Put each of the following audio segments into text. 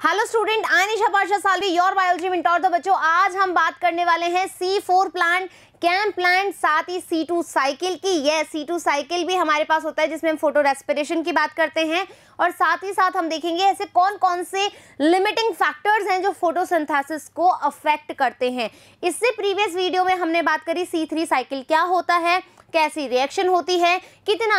Hello student, I Nisha Pasha Salvi, your biology mentor. तो बच्चों, आज हम बात करने वाले हैं C4 प्लांट, कैम प्लांट, साथ ही C2 साइकिल की। ये C2 साइकिल भी हमारे पास होता है जिसमें हम फोटो रेस्पिरेशन की बात करते हैं, और साथ ही साथ हम देखेंगे ऐसे कौन कौन से लिमिटिंग फैक्टर्स हैं जो फोटोसिंथेसिस को अफेक्ट करते हैं। इससे प्रीवियस वीडियो में हमने बात करी C3 साइकिल क्या होता है, कैसी रिएक्शन होती है, कितना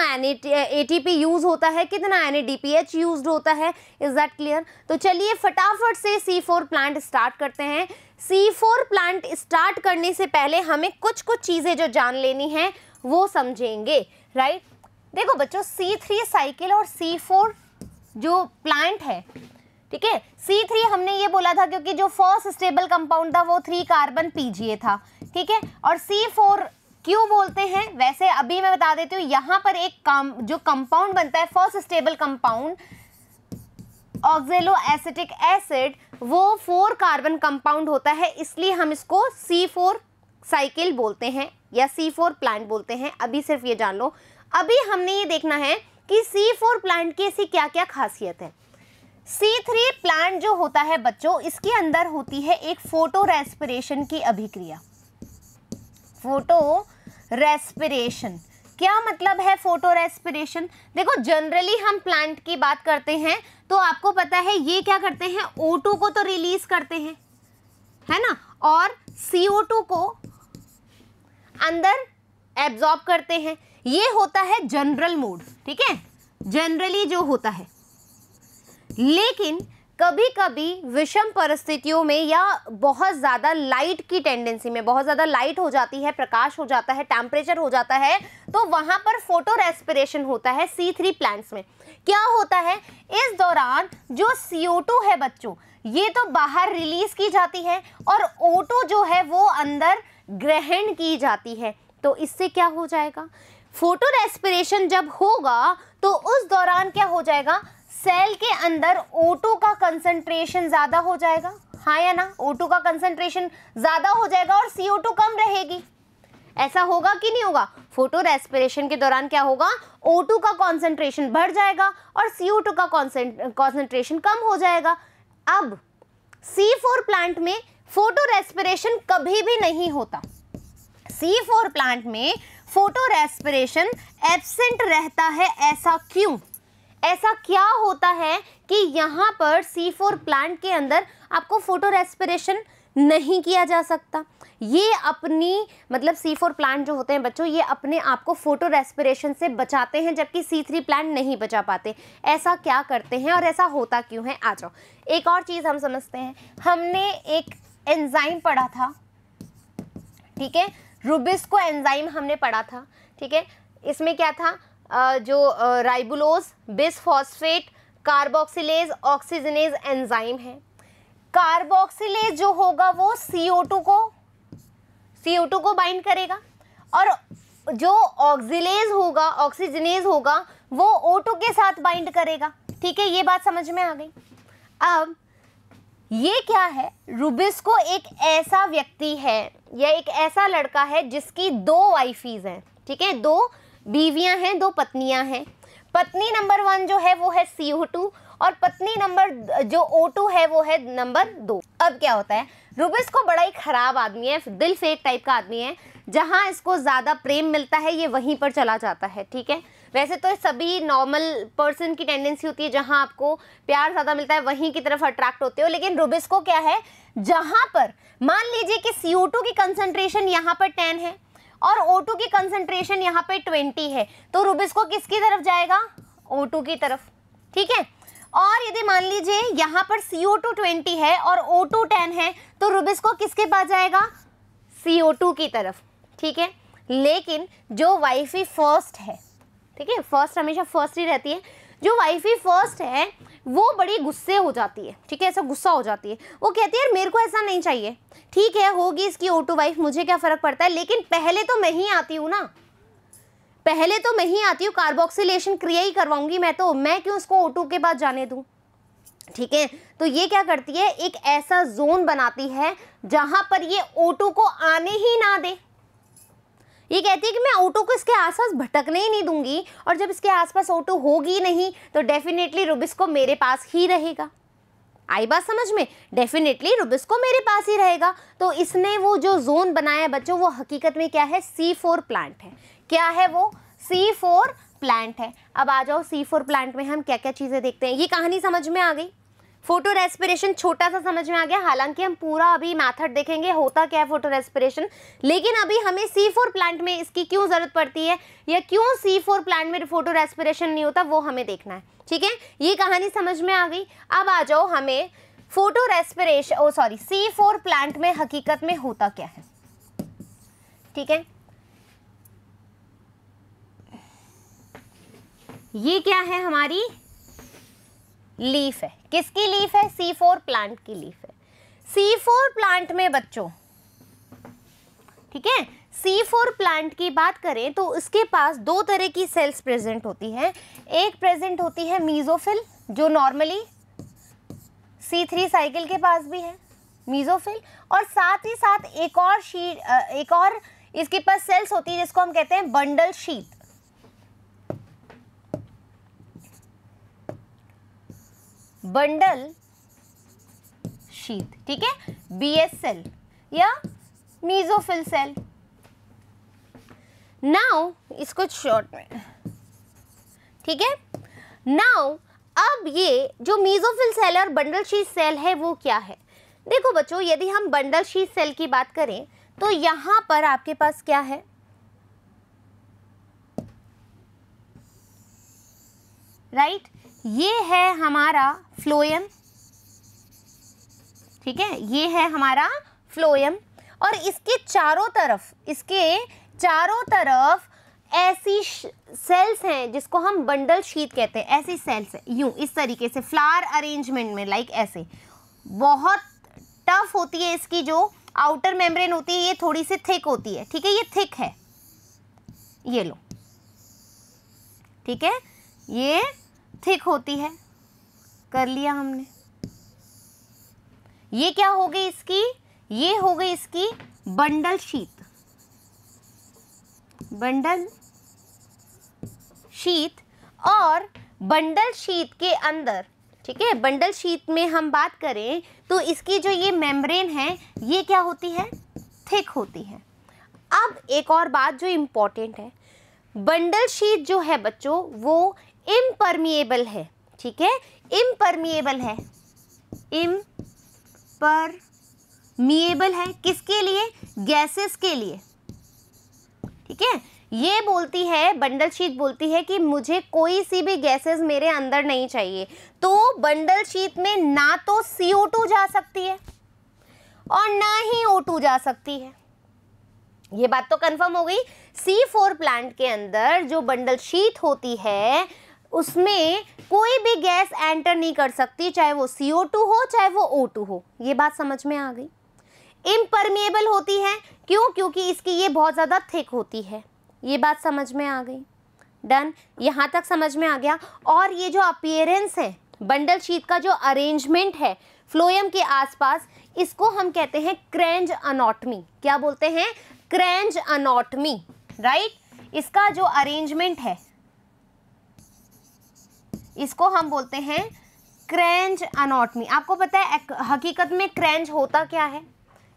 ATP यूज होता है, कितना NADPH यूज होता है। Is that clear? तो चलिए फटाफट से C4 प्लांट स्टार्ट करते हैं। C4 प्लांट स्टार्ट करने से पहले हमें कुछ चीजें जो जान लेनी है वो समझेंगे, राइट? देखो बच्चों, C3 साइकिल और C4 जो प्लांट है, ठीक है, C3 हमने ये बोला था क्योंकि जो फर्स्ट स्टेबल कंपाउंड था वो 3 कार्बन PGA था, ठीक है। और C4 क्यों बोलते हैं, वैसे अभी मैं बता देती हूँ। यहाँ पर एक जो कंपाउंड बनता है first stable compound ऑक्जेलो acetic acid, वो 4 कार्बन कंपाउंड होता है, इसलिए हम इसको C4 साइकिल बोलते हैं या C4 प्लांट बोलते हैं। अभी सिर्फ ये जान लो। अभी हमने ये देखना है कि C4 प्लांट की ऐसी क्या क्या खासियत है। C3 प्लांट जो होता है बच्चों, इसके अंदर होती है एक फोटो रेस्पिरेशन की अभिक्रिया। फोटो रेस्पिरेशन क्या मतलब है? फोटो रेस्पिरेशन, देखो जनरली हम प्लांट की बात करते हैं तो आपको पता है ये क्या करते हैं, O2 को तो रिलीज करते हैं, है ना, और CO2 को अंदर एब्जॉर्ब करते हैं। ये होता है जनरल मोड, ठीक है, जनरली जो होता है। लेकिन कभी कभी विषम परिस्थितियों में या बहुत ज़्यादा लाइट की टेंडेंसी में, बहुत ज़्यादा लाइट हो जाती है, प्रकाश हो जाता है, टेम्परेचर हो जाता है, तो वहाँ पर फोटो रेस्पिरेशन होता है C3 प्लांट्स में। क्या होता है, इस दौरान जो CO2 है बच्चों, ये तो बाहर रिलीज की जाती है और O2 जो है वो अंदर ग्रहण की जाती है। तो इससे क्या हो जाएगा, फोटो रेस्पिरेशन जब होगा तो उस दौरान क्या हो जाएगा, सेल के अंदर O2 का कंसंट्रेशन ज्यादा हो जाएगा, हाँ या ना? O2 का कंसंट्रेशन ज्यादा हो जाएगा और CO2 कम रहेगी। ऐसा होगा कि नहीं होगा? फोटो रेस्पिरेशन के दौरान क्या होगा, O2 का कंसंट्रेशन बढ़ जाएगा और CO2 का कंसंट्रेशन कम हो जाएगा। अब C4 प्लांट में फोटो रेस्पिरेशन कभी भी नहीं होता। C4 प्लांट में फोटो रेस्पिरेशन एब्सेंट रहता है। ऐसा क्यों? ऐसा क्या होता है कि यहाँ पर C4 प्लांट के अंदर आपको फोटो रेस्पिरेशन नहीं किया जा सकता। ये अपनी मतलब C4 प्लांट जो होते हैं बच्चों, ये अपने आप को फोटो रेस्पिरेशन से बचाते हैं, जबकि C3 प्लांट नहीं बचा पाते। ऐसा क्या करते हैं और ऐसा होता क्यों है? आ जाओ, एक और चीज़ हम समझते हैं। हमने एक एंजाइम पढ़ा था, ठीक है, रुबिस्को एंजाइम हमने पढ़ा था, ठीक है। इसमें क्या था, जो ribulose bisphosphate carboxylase oxygenase enzyme है। कार्बोक्सिलेज जो होगा वो CO2 को बाइंड करेगा, और जो ऑक्सीलेज होगा, ऑक्सीजनेज होगा, वो O2 के साथ बाइंड करेगा, ठीक है। ये बात समझ में आ गई। अब ये क्या है, रुबिस्को एक ऐसा व्यक्ति है या एक ऐसा लड़का है जिसकी 2 वाइफीज हैं, ठीक है, 2 बीवियां हैं, 2 पत्नियां हैं। पत्नी नंबर 1 जो है वो है CO2 और पत्नी नंबर जो O2 है वो है नंबर 2। अब क्या होता है, रुबिस्को बड़ा ही खराब आदमी है, दिल फेक टाइप का आदमी है। जहां इसको ज्यादा प्रेम मिलता है ये वहीं पर चला जाता है, ठीक है। वैसे तो सभी नॉर्मल पर्सन की टेंडेंसी होती है, जहां आपको प्यार ज्यादा मिलता है वहीं की तरफ अट्रैक्ट होते हो। लेकिन रुबिस्को क्या है, जहां पर मान लीजिए कि CO2 की कंसंट्रेशन यहाँ पर 10 है और O2 की कंसंट्रेशन यहाँ पे 20 है, तो रुबिस्को किसकी तरफ जाएगा, O2 की तरफ, ठीक है। और यदि मान लीजिए यहाँ पर CO2 20 है और O2 10 है, तो रुबिस्को किसके पास जाएगा, CO2 की तरफ, ठीक है। लेकिन जो वाइफी फर्स्ट है, ठीक है, फर्स्ट हमेशा फर्स्ट ही रहती है, जो वाइफी फर्स्ट है वो बड़ी गुस्से हो जाती है, ठीक है, ऐसा गुस्सा हो जाती है। वो कहती है मेरे को ऐसा नहीं चाहिए, ठीक है, होगी इसकी O2 वाइफ, मुझे क्या फर्क पड़ता है, लेकिन पहले तो मैं ही आती हूँ ना, पहले तो मैं ही आती हूँ, कार्बोक्सिलेशन क्रिया ही करवाऊंगी मैं, तो मैं क्यों उसको O2 के बाद जाने दूँ, ठीक है। तो ये क्या करती है, एक ऐसा जोन बनाती है जहां पर ये O2 को आने ही ना दे। ये कहती है कि मैं O2 को इसके आसपास भटकने ही नहीं दूंगी, और जब इसके आसपास O2 होगी नहीं तो डेफिनेटली रुबिस्को मेरे पास ही रहेगा, आई बात समझ में? डेफिनेटली रुबिस्को मेरे पास ही रहेगा। तो इसने वो जो जोन बनाया बच्चों, वो हकीकत में क्या है? C4 प्लांट है। क्या है वो? C4 प्लांट है। अब आ जाओ C4 प्लांट में हम क्या क्या चीजें देखते हैं। ये कहानी समझ में आ गई? फोटो रेस्पिरेशन छोटा सा समझ में आ गया। हालांकि हम पूरा अभी मेथड देखेंगे होता क्या है फोटो रेस्पिरेशन, लेकिन अभी हमें C4 प्लांट में इसकी क्यों जरूरत पड़ती है या क्यों C4 प्लांट में फोटो रेस्पिरेशन नहीं होता वो हमें देखना है। ठीक है, ये कहानी समझ में आ गई। अब आ जाओ हमें फोटो रेस्पिरेशन C4 प्लांट में हकीकत में होता क्या है। ठीक है, ये क्या है? हमारी लीफ है। किसकी लीफ है? C4 प्लांट की लीफ है। C4 प्लांट में बच्चों, ठीक है, C4 प्लांट की बात करें तो उसके पास दो तरह की सेल्स प्रेजेंट होती हैं। एक प्रेजेंट होती है मीजोफिल, जो नॉर्मली C3 साइकिल के पास भी है मीजोफिल, और साथ ही साथ एक और इसके पास सेल्स होती है जिसको हम कहते हैं बंडल शीथ। बंडल शीथ, ठीक है, BS सेल या मीजोफिल सेल। नाउ इसको शॉर्ट में, ठीक है। नाउ अब ये जो मीजोफिल सेल और बंडल शीथ सेल है वो क्या है? देखो बच्चों, यदि हम बंडल शीथ सेल की बात करें तो यहां पर आपके पास क्या है? राइट, ये है हमारा फ्लोएम, ठीक है, ये है हमारा फ्लोएम, और इसके चारों तरफ ऐसी सेल्स हैं जिसको हम बंडल शीथ कहते हैं। ऐसी सेल्स है यूं इस तरीके से फ्लावर अरेंजमेंट में, लाइक ऐसे। बहुत टफ होती है इसकी जो आउटर मेम्ब्रेन होती है, ये थोड़ी सी थिक होती है, ठीक है, ये थिक है, ये लो, ठीक है, ये थिक होती है। कर लिया हमने। ये क्या हो गई इसकी? ये हो गई इसकी बंडल शीथ। बंडल शीथ, और बंडल शीथ के अंदर, ठीक है, बंडल शीथ में हम बात करें तो इसकी जो ये मेम्ब्रेन है ये क्या होती है? थिक होती है। अब एक और बात जो इम्पोर्टेंट है, बंडल शीथ जो है बच्चों वो इम्परमिएबल है, ठीक है, इम्परमिएबल है। इम्परमिएबल है किसके लिए? गैसेस के लिए, ठीक है। ये बोलती है, बंडल शीथ बोलती है कि मुझे कोई सी भी गैसेस मेरे अंदर नहीं चाहिए। तो बंडल शीथ में ना तो CO2 जा सकती है और ना ही O2 जा सकती है। ये बात तो कंफर्म हो गई। C4 प्लांट के अंदर जो बंडल शीथ होती है उसमें कोई भी गैस एंटर नहीं कर सकती, चाहे वो CO2 हो चाहे वो O2 हो। ये बात समझ में आ गई। इम्परमिएबल होती है, क्यों? क्योंकि इसकी ये बहुत ज़्यादा थिक होती है। ये बात समझ में आ गई। डन, यहाँ तक समझ में आ गया। और ये जो अपीयरेंस है, बंडल शीथ का जो अरेंजमेंट है फ्लोएम के आसपास, इसको हम कहते हैं क्रेंज अनॉटमी। क्या बोलते हैं? क्रेंज अनॉटमी, राइट। इसका जो अरेंजमेंट है इसको हम बोलते हैं क्रेंज अनॉटमी। आपको पता है हकीकत में क्रेंज होता क्या है?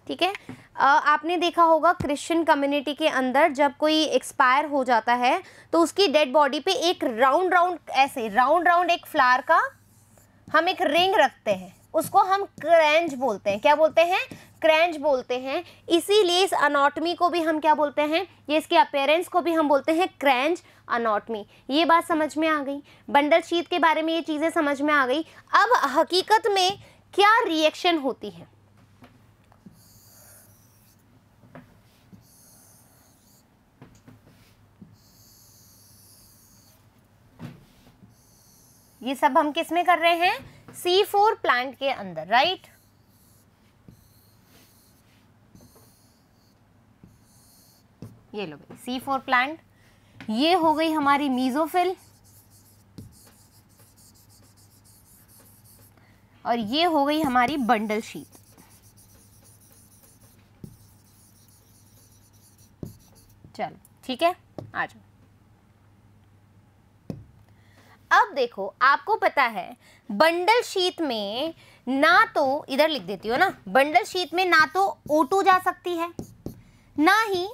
ठीक है, आपने देखा होगा क्रिश्चियन कम्युनिटी के अंदर जब कोई एक्सपायर हो जाता है तो उसकी डेड बॉडी पे एक राउंड राउंड एक फ्लावर का हम एक रिंग रखते हैं, उसको हम क्रेंज बोलते हैं। क्या बोलते हैं? क्रेंज बोलते हैं। इसीलिए इस अनॉटमी को भी हम क्या बोलते हैं? ये इसके अपीयरेंस को भी हम बोलते हैं क्रेंज अनॉटमी। ये बात समझ में आ गई। बंडल शीथ के बारे में ये चीज़ें समझ में आ गई। अब हकीकत में क्या रिएक्शन होती है? ये सब हम किस में कर रहे हैं? C4 प्लांट के अंदर, राइट। ये लो भाई C4 प्लांट, ये हो गई हमारी मीजोफिल और ये हो गई हमारी बंडल शीथ। चलो ठीक है, आ जाओ। अब देखो, आपको पता है बंडल शीट में ना तो, इधर लिख देती हो ना, बंडल शीट में ना तो O2 जा सकती है ना ही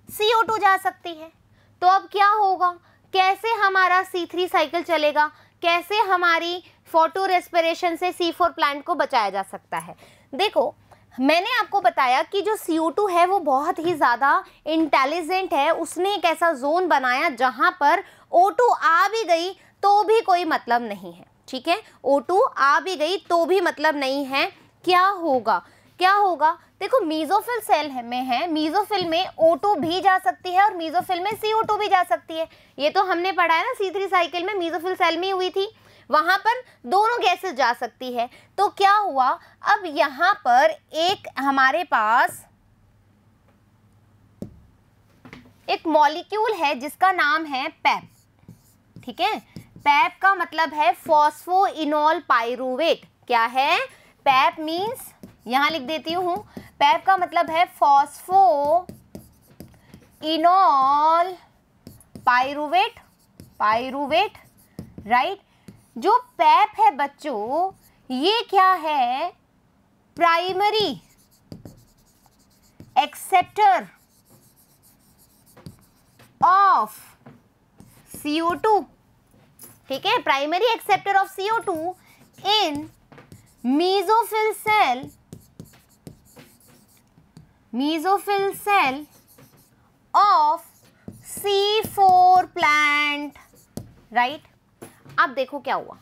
CO2 जा सकती है। तो अब क्या होगा, कैसे हमारा C3 साइकिल चलेगा, कैसे हमारी फोटो रेस्पिरेशन से C4 प्लांट को बचाया जा सकता है। देखो, मैंने आपको बताया कि जो CO2 है वो बहुत ही ज़्यादा इंटेलिजेंट है। उसने एक ऐसा जोन बनाया जहाँ पर O2 आ भी गई तो भी कोई मतलब नहीं है, ठीक है। O2 आ भी गई तो भी मतलब नहीं है। क्या होगा, क्या होगा, देखो मीजोफिल सेल में है, मीजोफिल में O2 भी जा सकती है और मीजोफिल में CO2 भी जा सकती है। ये तो हमने पढ़ा है ना, C3 साइकिल में मीजोफिल सेल में हुई थी, वहां पर दोनों गैसेस जा सकती है। तो क्या हुआ, अब यहां पर एक हमारे पास एक मॉलिक्यूल है जिसका नाम है पैप, ठीक है। पैप का मतलब है फॉस्फोइनोल पाइरूवेट। क्या है, पैप मीन्स, यहां लिख देती हूं, पैप का मतलब है फॉस्फोइनोल पाइरूवेट, पाइरूवेट, राइट। जो पैप है बच्चों, ये क्या है, प्राइमरी एक्सेप्टर ऑफ CO2, ठीक है, primary acceptor of CO2 in mesophyll cell, mesophyll cell of C4 plant, right. अब देखो क्या हुआ,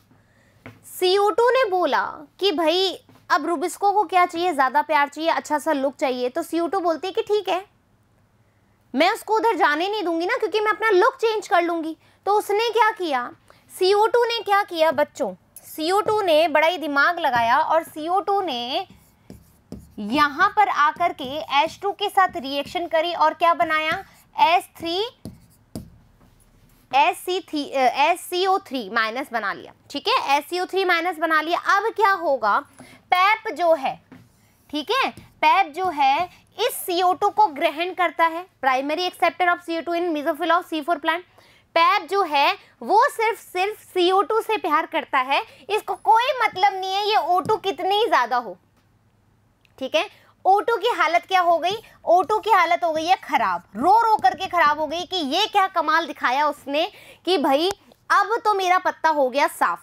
CO2 ने बोला कि भाई अब रुबिस्को को क्या चाहिए, ज्यादा प्यार चाहिए, अच्छा सा लुक चाहिए। तो CO2 बोलती है कि ठीक है, मैं उसको उधर जाने नहीं दूंगी ना, क्योंकि मैं अपना लुक चेंज कर लूंगी। तो उसने क्या किया, CO2 ने क्या किया बच्चों, CO2 ने बड़ा ही दिमाग लगाया और CO2 ने यहां पर आकर के H2 के साथ रिएक्शन करी और क्या बनाया, SCO3 माइनस बना लिया, ठीक है, SCO3 माइनस बना लिया। अब क्या होगा, पैप जो है, ठीक है, पैप जो है इस CO2 को ग्रहण करता है, primary acceptor of CO2 in mesophyll of C4 plant. PEP जो है वो सिर्फ CO2 से प्यार करता है, इसको कोई मतलब नहीं है ये O2 कितनी ज्यादा हो, ठीक है। O2 की हालत क्या हो गई, O2 की हालत हो गई है खराब, रो रो करके खराब हो गई कि ये क्या कमाल दिखाया उसने कि भाई अब तो मेरा पत्ता हो गया साफ,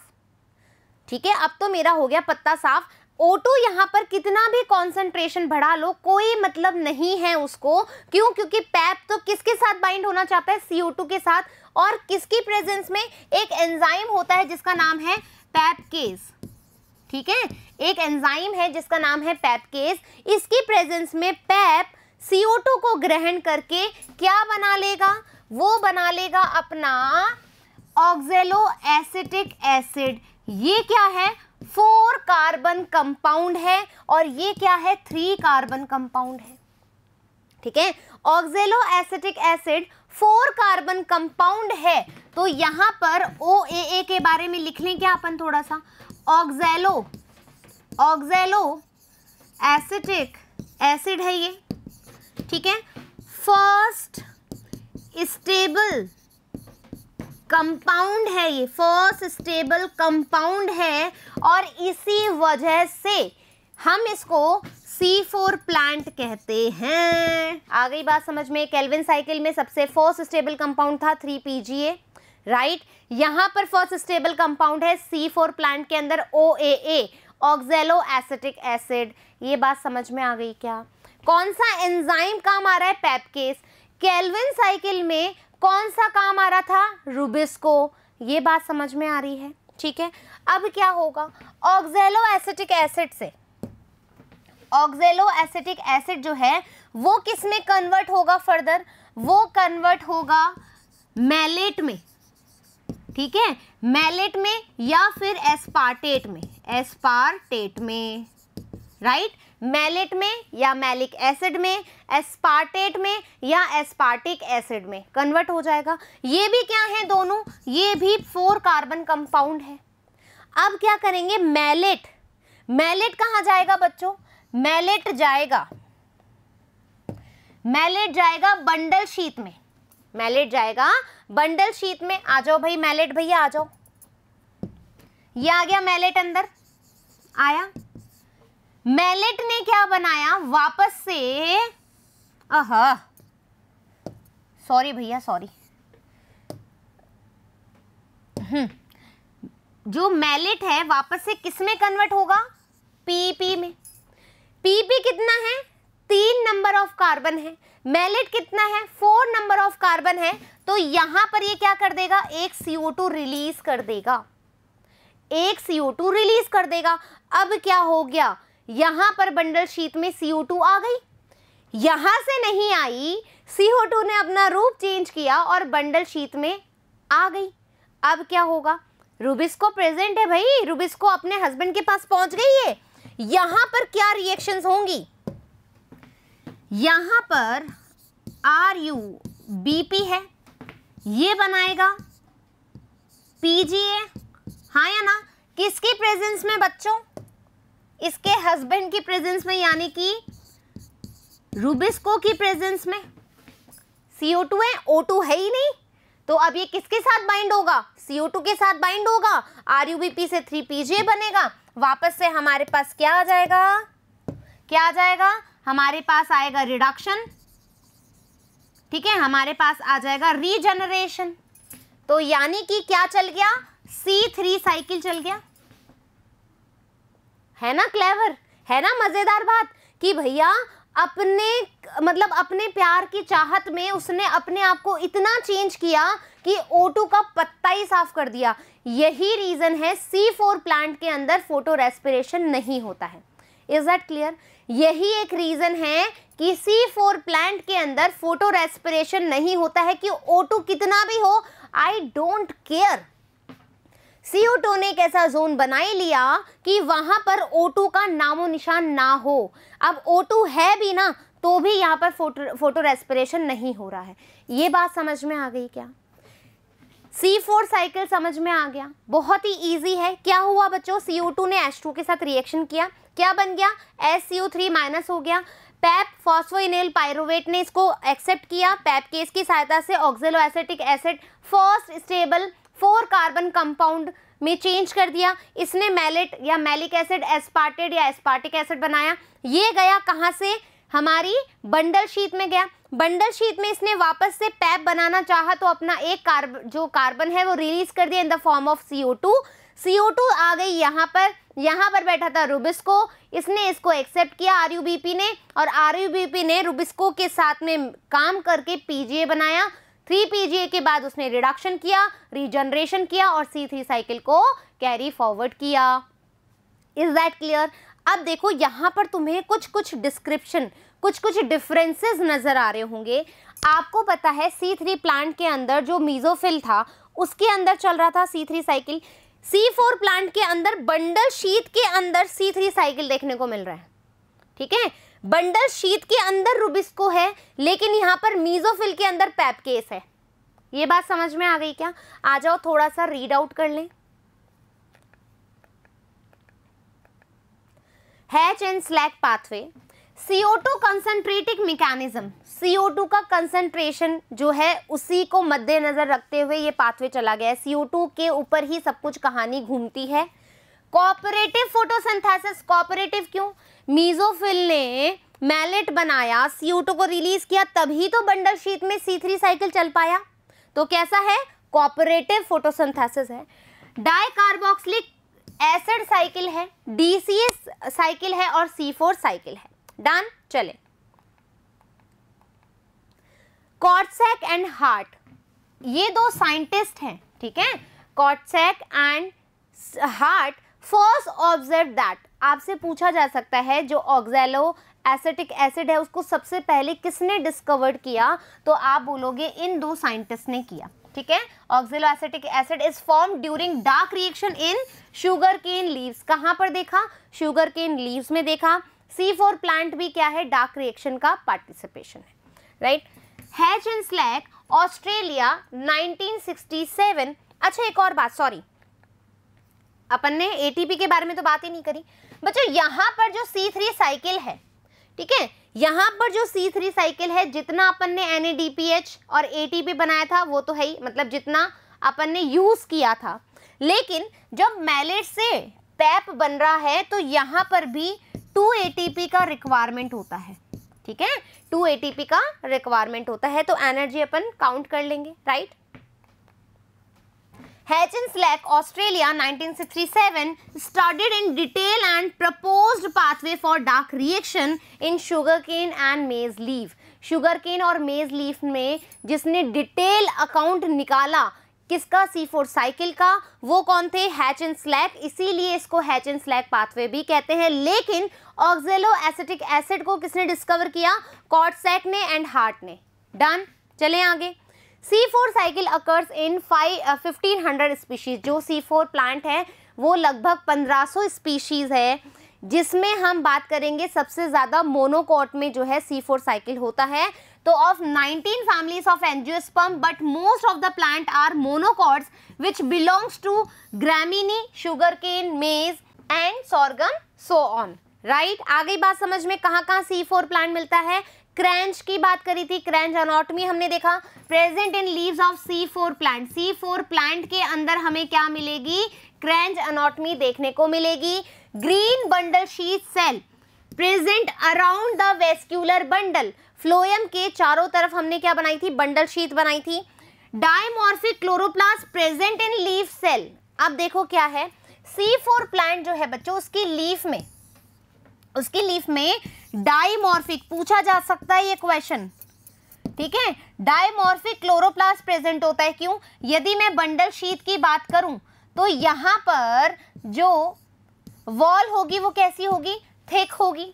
ठीक है, अब तो मेरा हो गया पत्ता साफ। O2 यहाँ पर कितना भी कॉन्सेंट्रेशन बढ़ा लो कोई मतलब नहीं है उसको, क्यों, क्योंकि पैप तो किसके साथ बाइंड होना चाहता है, CO2 के साथ, और किसकी प्रेजेंस में, एक एंजाइम होता है जिसका नाम है पैपकेज, ठीक है, एक एंजाइम है जिसका नाम है पैपकेज। इसकी प्रेजेंस में पैप CO2 को ग्रहण करके क्या बना लेगा, वो बना लेगा अपना ऑक्जेलो एसिटिक एसिड। ये क्या है, 4 कार्बन कंपाउंड है और ये क्या है, 3 कार्बन कंपाउंड है, ठीक है। ऑक्जेलो एसिटिक एसिड 4 कार्बन कंपाउंड है। तो यहां पर OAA के बारे में लिख लें क्या अपन थोड़ा सा, ऑक्जेलो एसिटिक एसिड है ये, ठीक है, फर्स्ट स्टेबल कंपाउंड है, ये फर्स्ट स्टेबल कंपाउंड है और इसी वजह से हम इसको C4 प्लांट कहते हैं। आ गई बात समझ में। केल्विन साइकिल में सबसे फर्स्ट स्टेबल कंपाउंड था 3PGA, राइट। यहां पर फर्स्ट स्टेबल कंपाउंड है C4 प्लांट के अंदर OAA, ऑक्जेलो एसिटिक एसिड। ये बात समझ में आ गई क्या, कौन सा एंजाइम काम आ रहा है, पैपकेज। केल्विन साइकिल में कौन सा काम आ रहा था, रुबिस्को। ये बात समझ में आ रही है, ठीक है। अब क्या होगा, ऑक्जेलो एसिटिक एसिड से, ऑक्जेलो एसिटिक एसिड जो है वो किस में कन्वर्ट होगा फर्दर, वो कन्वर्ट होगा मैलेट में, ठीक है, मैलेट में या फिर एस्पार्टेट में, एस्पार्टेट में, राइट, मैलेट में या मैलिक एसिड में, एस्पार्टेट में या एस्पार्टिक एसिड में कन्वर्ट हो जाएगा। ये भी क्या है दोनों, ये भी 4 कार्बन कंपाउंड है। अब क्या करेंगे, मैलेट, मैलेट कहाँ जाएगा बच्चों, मैलेट जाएगा, मैलेट जाएगा बंडल शीट में, मैलेट जाएगा बंडल शीट में। आ जाओ भाई मैलेट भैया आ जाओ, ये आ गया मैलेट अंदर आया। मैलेट ने क्या बनाया वापस से, सॉरी भैया सॉरी, जो मैलेट है वापस से किस में कन्वर्ट होगा, पीपी में। पीपी कितना है, 3 नंबर ऑफ कार्बन है, मैलेट कितना है 4 नंबर ऑफ कार्बन है, तो यहां पर ये क्या कर देगा, एक CO2 रिलीज कर देगा, एक CO2 रिलीज कर देगा। अब क्या हो गया, यहां पर बंडल शीट में CO2 आ गई, यहां से नहीं आई, CO2 ने अपना रूप चेंज किया और बंडल शीट में आ गई। अब क्या होगा, रुबिस्को प्रेजेंट है भाई, रुबिस्को अपने हस्बैंड के पास पहुंच गई है। यहां पर क्या रिएक्शंस होंगी, यहां पर RuBP है, ये बनाएगा PGA, हाँ या ना, किसकी प्रेजेंस में बच्चों, इसके हस्बैंड की प्रेजेंस में, यानी कि रुबिस्को की प्रेजेंस में। CO2 है, O2 है ही नहीं, तो अब ये किसके साथ बाइंड होगा, CO2 के साथ बाइंड होगा, RuBP से 3PGA बनेगा, वापस से हमारे पास क्या आ जाएगा, क्या आ जाएगा, हमारे पास आएगा रिडक्शन, ठीक है, हमारे पास आ जाएगा रीजनरेशन। तो यानी कि क्या चल गया, C3 साइकिल चल गया, है ना क्लेवर, है ना मजेदार बात, कि भैया अपने मतलब अपने प्यार की चाहत में उसने अपने आप को इतना चेंज किया कि O2 का पत्ता ही साफ कर दिया। यही रीजन है C4 प्लांट के अंदर फोटो रेस्पिरेशन नहीं होता है। Is that clear? यही एक रीजन है कि C4 प्लांट के अंदर फोटो रेस्पिरेशन नहीं होता है कि O2 कितना भी हो, आई डोंट केयर। CO2 ने एक ऐसा जोन बना ही लिया कि वहां पर O2 का नामो निशान ना हो। अब O2 है भी ना तो भी यहाँ पर फोटो रेस्पिरेशन नहीं हो रहा है। ये बात समझ में आ गई क्या? C4 साइकिल समझ में आ गया? बहुत ही इजी है। क्या हुआ बच्चों, CO2 ने H2 के साथ रिएक्शन किया, क्या बन गया, SCO3 माइनस हो गया। पैप फॉस्फोइनेल पायरुवेट ने इसको एक्सेप्ट किया, पैप केस की सहायता से ऑक्जेलो acetic acid first stable 4 carbon compound में चेंज कर दिया। इसने मैलेट या मैलिक एसिड एस्पार्टेट या एस्पार्टिक एसिड बनाया। ये गया कहाँ से, हमारी बंडल शीट में गया। बंडल शीट में इसने वापस से पैप बनाना चाहा तो अपना एक जो कार्बन है वो रिलीज कर दिया in the form of CO2। CO2 आ गई यहाँ पर बैठा था रुबिस्को, इसने इसको एक्सेप्ट किया RuBP ने, और RuBP ने रुबिस्को के साथ में काम करके PGA बनाया। 3PGA के बाद उसने रिडक्शन किया, रीजनरेशन किया और C3 साइकिल को कैरी फॉरवर्ड किया। Is that clear? अब देखो यहाँ पर तुम्हें कुछ डिस्क्रिप्शन, कुछ डिफरेंसेस नजर आ रहे होंगे। आपको पता है C3 प्लांट के अंदर जो मीजोफिल था उसके अंदर चल रहा था C3 साइकिल। C4 प्लांट के अंदर बंडल शीट के अंदर C3 साइकिल देखने को मिल रहा है। ठीक है, बंडल शीट के अंदर रुबिस्को है लेकिन यहाँ पर मीजोफिल के अंदर पैप केस है। ये बात समझ में आ गई क्या? आ जाओ थोड़ा सा रीड आउट कर लें। Hatch and slack pathway, CO2 concentrating mechanism, CO2 का कंसंट्रेशन जो है उसी को मद्देनजर रखते हुए ये पाथवे चला गया है। CO2 के ऊपर ही सब कुछ कहानी घूमती है। कोऑपरेटिव फोटोसिंथेसिस, कोऑपरेटिव क्यों? मीजोफिल ने मैलेट बनाया, CO2 को रिलीज किया, तभी तो बंडल शीट में C3 साइकिल चल पाया। तो कैसा है? कोऑपरेटिव फोटोसिंथेसिस है। डाइकार्बोक्सिलिक एसिड साइकिल है, DCA साइकिल है और C4 साइकिल है। डन, चले। कॉर्टसैक एंड हार्ट, ये दो साइंटिस्ट हैं, ठीक है, Kortschak and Hartt first observe that. आपसे पूछा जा सकता है जो ऑक्सैलो एसिटिक एसिड है उसको सबसे पहले किसने डिस्कवर्ड किया, तो आप बोलोगे इन दो साइंटिस्ट ने किया। ठीक है, oxaloacetic acid is form during dark reaction in sugar cane leaves. कहां पर देखा? शुगर केन लीव्स में देखा। C4 प्लांट भी क्या है? डार्क रिएक्शन का पार्टिसिपेशन है, right. Hatch and slack, Australia 1967। अच्छा एक और बात, सॉरी अपन ने ATP के बारे में तो बात ही नहीं करी बच्चों। यहाँ पर जो C3 साइकिल है, ठीक है, यहाँ पर जो C3 साइकिल है, जितना अपन ने NADPH और ATP बनाया था वो तो है ही, मतलब जितना अपन ने यूज किया था, लेकिन जब मैलेट से पैप बन रहा है तो यहाँ पर भी 2 ATP का रिक्वायरमेंट होता है, ठीक है, 2 ATP का रिक्वायरमेंट होता है, तो एनर्जी अपन काउंट कर लेंगे, right. Hatch-Slack, Australia, 1967, studied in detail and proposed pathway for dark reaction in sugarcane and maize leaf. Sugarcane और maize leaf में जिसने डिटेल अकाउंट निकाला किसका, C4 साइकिल का, वो कौन थे, Hatch-Slack, इसीलिए इसको Hatch-Slack पाथवे भी कहते हैं। लेकिन ऑक्जेलो एसिटिक एसिड को किसने डिस्कवर किया, कॉर्डसैक ने एंड हार्ट ने। डन, चलें आगे। C4 cycle occurs in 1500 species. जो C4 प्लांट है वो लगभग 1500 स्पीशीज है, जिसमें हम बात करेंगे सबसे ज़्यादा मोनोकॉट में जो है C4 साइकिल होता है। तो of 19 families of angiosperm, but most of the plant are monocots which belongs to Gramineae, sugarcane, maize and sorghum, so on, right. आ गई बात समझ में, कहाँ कहाँ C4 प्लांट मिलता है। क्रैंच की बात करी थी, क्रैंच एनाटॉमी हमने देखा, present in leaves of C4 plant. C4 plant के अंदर हमें क्या मिलेगी, क्रैंच एनाटॉमी देखने को मिलेगी। Green bundle sheath cell present around the vascular bundle, phloem के चारों तरफ हमने क्या बनाई थी, बंडल शीथ बनाई थी। Dimorphic chloroplast present in leaf cell. अब देखो क्या है, C4 प्लांट जो है बच्चों, उसकी लीफ में डाइमॉर्फिक, पूछा जा सकता है ये क्वेश्चन, ठीक है, डाइमॉर्फिक क्लोरोप्लास्ट प्रेजेंट होता है। क्यों, यदि मैं बंडल शीट की बात करूं तो यहां पर जो वॉल होगी वो कैसी होगी, थिक होगी,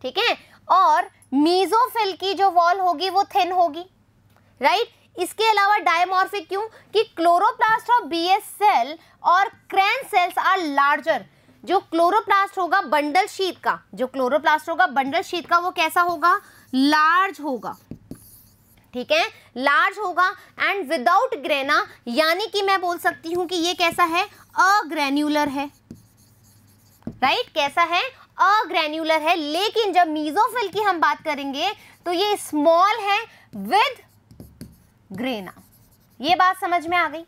ठीक है, और मीजोफिल की जो वॉल होगी वो थिन होगी, राइट। इसके अलावा डायमॉर्फिक क्यों, कि क्लोरोप्लास्ट ऑफ BS सेल और क्रैंच सेल्स आर लार्जर। जो क्लोरोप्लास्ट होगा बंडल शीट का, वो कैसा होगा, लार्ज होगा, ठीक है, लार्ज होगा। एंड विदाउट ग्रेना, यानी कि मैं बोल सकती हूं कि ये कैसा है, अग्रेन्युलर है, राइट, कैसा है, अग्रेन्युलर है। लेकिन जब मीजोफिल की हम बात करेंगे तो ये स्मॉल है विद ग्रेना। ये बात समझ में आ गई,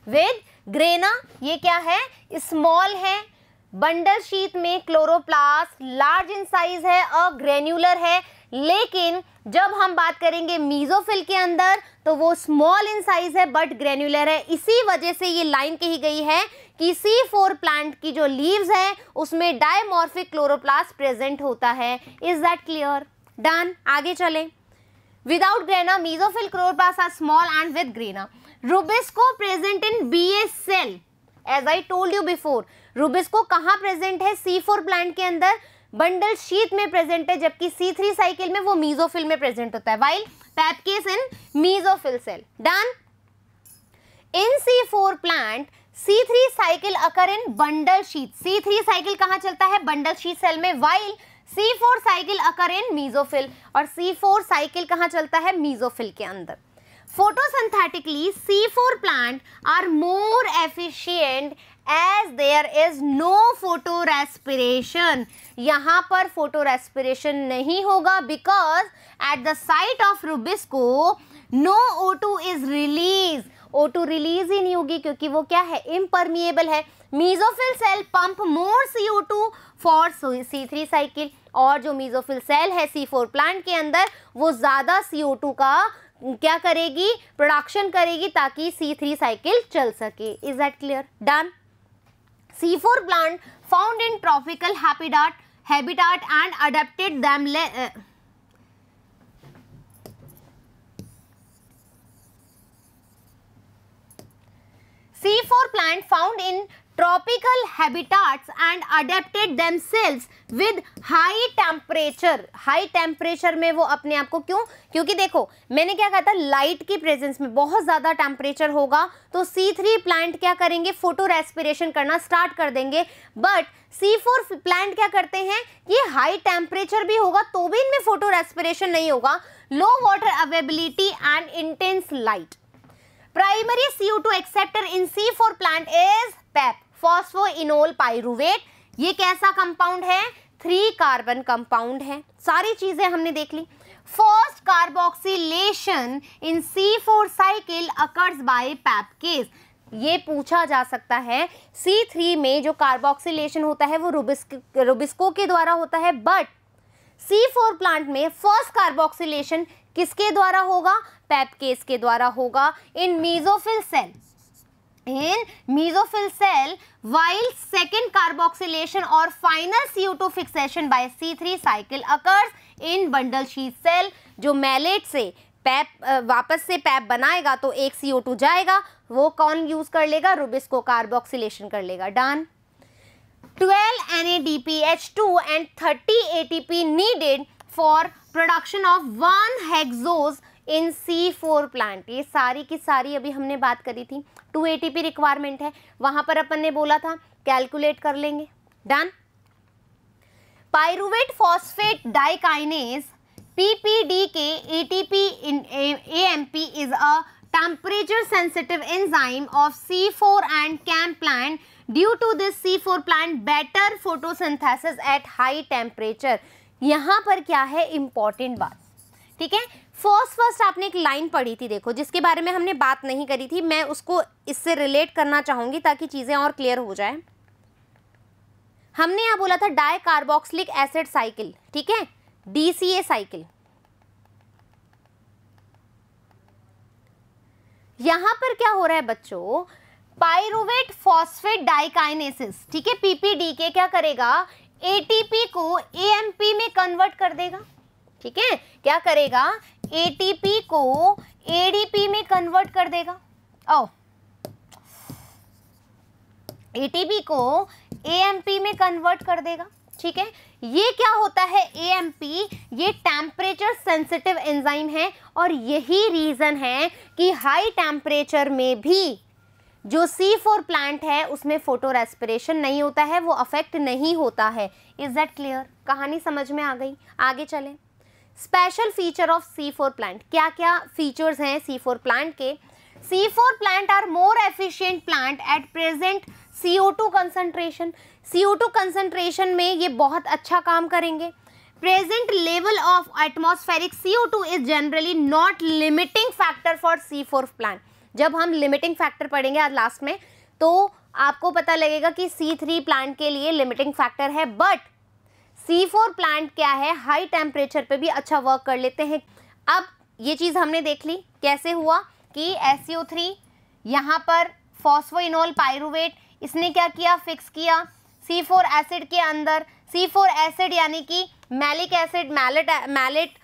विद ग्रेना, ये क्या है, स्मॉल है। बंडल शीट में क्लोरोप्लास्ट लार्ज इन साइज है, अग्रेन्युलर है। लेकिन जब हम बात करेंगे मीजोफिल के अंदर तो वो स्मॉल इन साइज है बट ग्रेन्युलर है। इसी वजह से ये लाइन कही गई है कि C4 प्लांट की जो लीव्स है उसमें डायमॉर्फिक क्लोरोप्लास्ट प्रेजेंट होता है। इज दैट क्लियर, डन, आगे चलें। Without grana, mesophyll chloroplast are small and with grana. Rubisco present in BS cell, as I told you before. Rubisco कहाँ प्रेजेंट है, C4 प्लांट के अंदर बंडल शीट में present है, जबकि C3 साइकिल में वो मीजोफिल में प्रेजेंट होता है, वाइल पैपकेस इन मीजोफिल सेल। डन। इन C4 प्लांट C3 साइकिल अकर इन बंडल शीट। C3 साइकिल कहाँ चलता है, बंडल शीट सेल में, वाइल C4 साइकिल अकर इन मीजोफिल, और C4 साइकिल कहाँ चलता है, मीजोफिल के अंदर। Photosynthetically, C4 plant are more efficient as there is no photorespiration. यहाँ पर photorespiration नहीं होगा because at the site of Rubisco no O2 is released. O2 release ही नहीं होगी क्योंकि वो क्या है, impermeable है। Mesophyll cell pump more CO2 for C3 cycle, और जो mesophyll cell है C4 प्लांट के अंदर वो ज़्यादा CO2 का क्या करेगी, प्रोडक्शन करेगी ताकि C3 साइकिल चल सके। Is that clear, done. C4 plant found in tropical habitat and adapted them. C4 plant found in tropical habitats and adapted themselves with high temperature. High temperature में वो अपने आप को, क्यों, क्योंकि देखो मैंने क्या कहा था, लाइट की प्रेजेंस में बहुत ज़्यादा टेम्परेचर होगा तो C3 प्लांट क्या करेंगे, फोटो रेस्पिरेशन करना स्टार्ट कर देंगे। बट C4 प्लांट क्या करते हैं, ये हाई टेम्परेचर भी होगा तो भी इनमें फोटो रेस्पिरेशन नहीं होगा। Low water availability and intense light. Primary CO2 acceptor in C4 plant is PEP, phosphoenol pyruvate. ये कैसा कंपाउंड है, 3 कार्बन कंपाउंड है। सारी चीजें हमने देख ली। First carboxylation in C4 cycle occurs by PEPcase. ये पूछा जा सकता है। C3 में जो कार्बोक्सिलेशन होता है वो रुबिस्को के द्वारा होता है, बट C4 प्लांट में फर्स्ट कार्बोक्सिलेशन किसके द्वारा होगा? पैपकेस के द्वारा होगा in mesophyll cell. In mesophyll cell, while second carboxylation or final CO2 fixation by C3 cycle occurs in bundle sheath cell, जो मैलेट से पैप वापस से पैप बनाएगा तो एक CO2 जाएगा, वो कौन यूज कर लेगा? रुबिस्को कार्बोक्सिलेशन कर लेगा। Done. 12 NADPH2 and 30 ATP needed for production of 1 hexose in C4 plant. ये सारी की सारी अभी हमने बात करी थी। 2 ATP रिक्वायरमेंट है, वहां पर अपन ने बोला था कैलकुलेट कर लेंगे। डन। पायरुवेट फॉस्फेट डाइकाइनेज PPD के ATP in AMP is a temperature sensitive enzyme of C4 and CAM plant. Due to this C4 plant better photosynthesis at high temperature। यहाँ पर क्या है इंपॉर्टेंट बात, ठीक है। फर्स्ट आपने एक लाइन पढ़ी थी, देखो, जिसके बारे में हमने बात नहीं करी थी, मैं उसको इससे रिलेट करना चाहूंगी ताकि चीजें और क्लियर हो जाए। हमने यहाँ बोला था डाई कार्बोक्सिलिक एसिड साइकिल, ठीक है, DCA साइकिल। यहां पर क्या हो रहा है बच्चों? पायरुवेट फॉस्फेट डाइकाइनेसिस, ठीक है, PPD के क्या करेगा? ATP को AMP में कन्वर्ट कर देगा, ठीक है। क्या करेगा? ATP को ADP में कन्वर्ट कर देगा। ATP को AMP में कन्वर्ट कर देगा, ठीक है। ये क्या होता है? AMP ये टेम्परेचर सेंसिटिव एंजाइम है और यही रीजन है कि हाई टेम्परेचर में भी जो C4 प्लांट है उसमें फोटो रेस्पिरेशन नहीं होता है, वो अफेक्ट नहीं होता है। Is that clear? कहानी समझ में आ गई? आगे चलें। Special feature of C4 plant, क्या क्या फीचर्स हैं C4 प्लांट के? C4 plant are more efficient plant at present CO2 concentration. CO2 concentration में ये बहुत अच्छा काम करेंगे। Present level of atmospheric CO2 is generally not limiting factor for C4 plant. जब हम लिमिटिंग फैक्टर पढ़ेंगे आज लास्ट में तो आपको पता लगेगा कि C3 प्लांट के लिए लिमिटिंग फैक्टर है, बट C4 प्लांट क्या है? हाई टेम्परेचर पे भी अच्छा वर्क कर लेते हैं। अब ये चीज़ हमने देख ली कैसे हुआ कि SCO3 यहाँ पर फॉस्फोइनोल पायरुवेट इसने क्या किया? फिक्स किया C4 एसिड के अंदर। C4 एसिड यानी कि मैलिक एसिड, मैलेट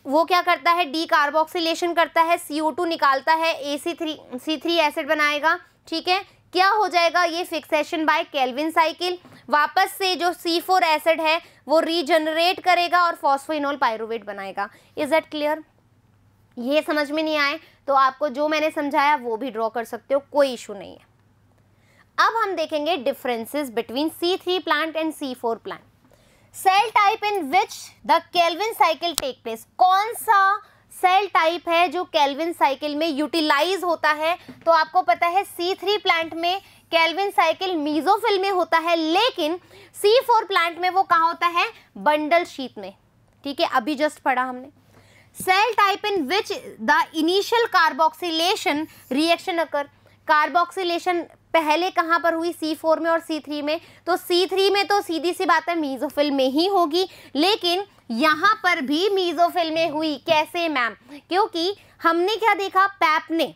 वो क्या करता है? डी कार्बोक्सिलेशन करता है, CO2 निकालता है, C3 एसिड बनाएगा, ठीक है। क्या हो जाएगा? ये फिक्सेशन बाय केल्विन साइकिल, वापस से जो C4 एसिड है वो रीजनरेट करेगा और फॉस्फोइनोल पायरुवेट बनाएगा। Is that clear? ये समझ में नहीं आए तो आपको जो मैंने समझाया वो भी ड्रॉ कर सकते हो, कोई इशू नहीं है। अब हम देखेंगे differences between C3 plant and C4 plant. Cell type in which the Calvin cycle take place. कौन सा सेल टाइप है जो केल्विन साइकिल में यूटिलाइज होता है? तो आपको पता है C3 प्लांट में केल्विन साइकिल मेसोफिल में होता है, लेकिन C4 प्लांट में वो कहाँ होता है? बंडल शीथ में, ठीक है, अभी जस्ट पढ़ा हमने। Cell type in which the initial carboxylation reaction occur. Carboxylation पहले कहाँ पर हुई? C4 में और C3 में। तो C3 में तो सीधी सी बात है मेसोफिल में ही होगी, लेकिन यहाँ पर भी मेसोफिल में हुई। कैसे मैम? क्योंकि हमने क्या देखा? पैप ने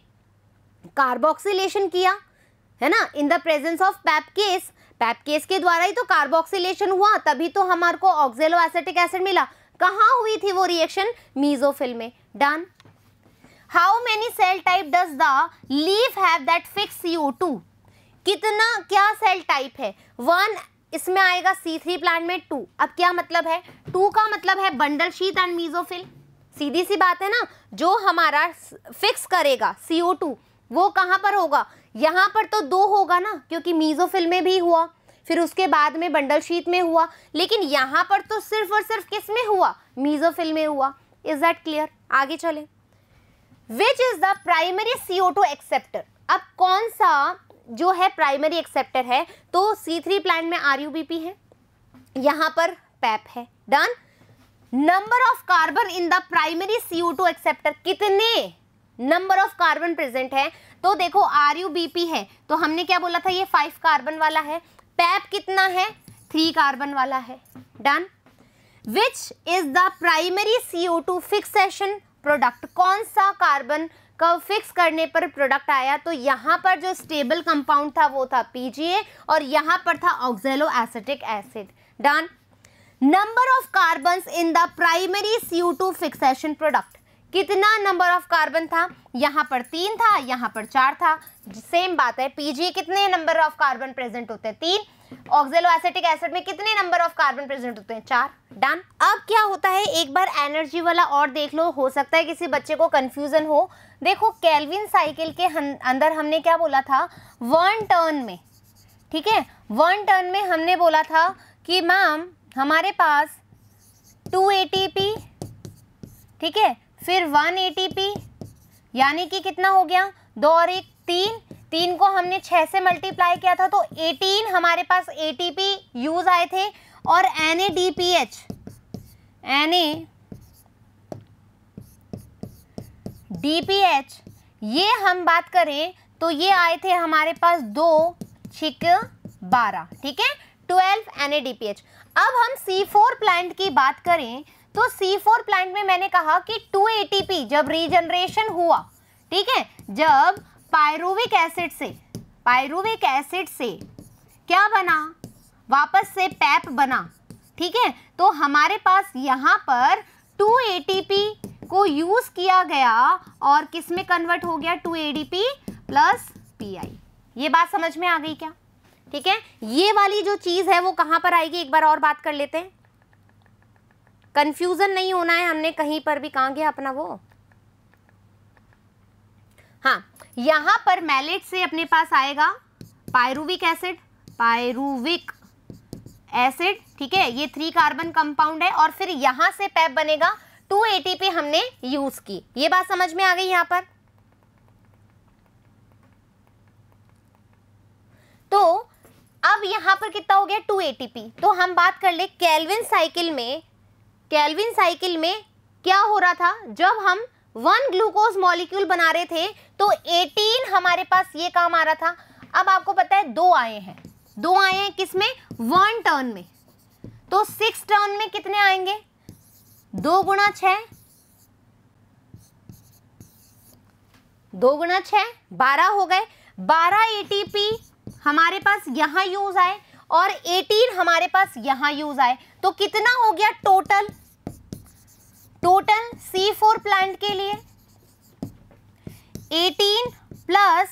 कार्बोक्सिलेशन किया है ना, इन द प्रेजेंस ऑफ पैपकेस। पैपकेस के द्वारा ही तो कार्बोक्सिलेशन हुआ, तभी तो हमारे को ऑक्जेलो एसिटिक एसिड मिला। कहाँ हुई थी वो रिएक्शन? मेसोफिल में। Done. How many cell type does the leaf have that fix CO2? कितना क्या सेल टाइप है? 1 इसमें आएगा, C3 प्लांट में 2। अब क्या मतलब है? 2 का मतलब है बंडल शीथ एंड मेसोफिल। सीधी सी बात है ना, जो हमारा फिक्स करेगा CO2 वो कहाँ पर होगा? यहाँ पर तो 2 होगा ना, क्योंकि मेसोफिल में भी हुआ, फिर उसके बाद में बंडल शीथ में हुआ, लेकिन यहाँ पर तो सिर्फ और सिर्फ किस में हुआ? मेसोफिल में हुआ। Is that clear? आगे चले। Which is the primary CO2 acceptor. अब कौन सा जो है प्राइमरी एक्सेप्टर है? तो C3 प्लांट में RUBP है, यहाँ पर पैप है। Done. Number of carbon in the primary CO2 acceptor, कितने नंबर ऑफ कार्बन प्रेजेंट है, तो देखो RuBp है तो हमने क्या बोला था, ये 5 कार्बन वाला है। पैप कितना है, 3 कार्बन वाला है। Done. Which is the primary CO2 fixation product, कौन सा कार्बन का फिक्स करने पर प्रोडक्ट आया, तो यहाँ पर जो स्टेबल कंपाउंड था वो था PGA और यहाँ पर था oxalo acetic acid. Done. Number of carbons in the primary CO2 fixation product, कितना नंबर ऑफ कार्बन था, यहाँ पर 3 था, यहाँ पर 4 था। सेम बात है, PGA कितने नंबर ऑफ कार्बन प्रेजेंट होते हैं, 3। ऑक्सैलो एसिटिक एसिड में कितने नंबर ऑफ कार्बन प्रेजेंट होते हैं, 4। डन। अब क्या होता है, एक बार एनर्जी वाला और देख लो, हो सकता है किसी बच्चे को कंफ्यूजन हो। देखो केल्विन साइकिल के अंदर हमने क्या बोला था, 1 टर्न में, ठीक है, 1 टर्न में हमने बोला था कि मैम हमारे पास 2 ATP, ठीक है, फिर 1 ATP, यानी कि कितना हो गया, 2 और 1 3, 3 को हमने 6 से मल्टीप्लाई किया था तो 18 हमारे पास ATP यूज आए थे। और NADPH, NADPH ये हम बात करें तो ये आए थे हमारे पास 2 6 12, ठीक है, 12 NADPH। अब हम C4 प्लांट की बात करें तो C4 प्लांट में मैंने कहा कि 2 ATP जब रीजनरेशन हुआ, ठीक है, जब पायरुविक एसिड से क्या बना, वापस से पैप बना, ठीक है, तो हमारे पास यहाँ पर 2 ATP को यूज किया गया और किस में कन्वर्ट हो गया, 2 ADP प्लस PI। ये बात समझ में आ गई क्या, ठीक है। ये वाली जो चीज है वो कहाँ पर आएगी, एक बार और बात कर लेते हैं, कंफ्यूजन नहीं होना है हमने कहीं पर भी। कहाँ गया अपना वो, हाँ, यहां पर मैलेट से अपने पास आएगा पायरुविक एसिड, ठीक है, ये 3 कार्बन कंपाउंड है और फिर यहां से पैप बनेगा, 2 ATP हमने यूज की। ये बात समझ में आ गई यहां पर। तो अब यहां पर कितना हो गया, 2 ATP। तो हम बात कर ले केल्विन साइकिल में क्या हो रहा था, जब हम 1 ग्लूकोज मॉलिक्यूल बना रहे थे तो 18 हमारे पास ये काम आ रहा था। अब आपको पता है 2 आए हैं किसमें, 1 टर्न में, तो 6 टर्न में कितने आएंगे, 2 गुणा 6, 2 गुणा 6 12 हो गए। 12 ATP हमारे पास यहां यूज आए और 18 हमारे पास यहां यूज आए, तो कितना हो गया टोटल C4 प्लांट के लिए 18 प्लस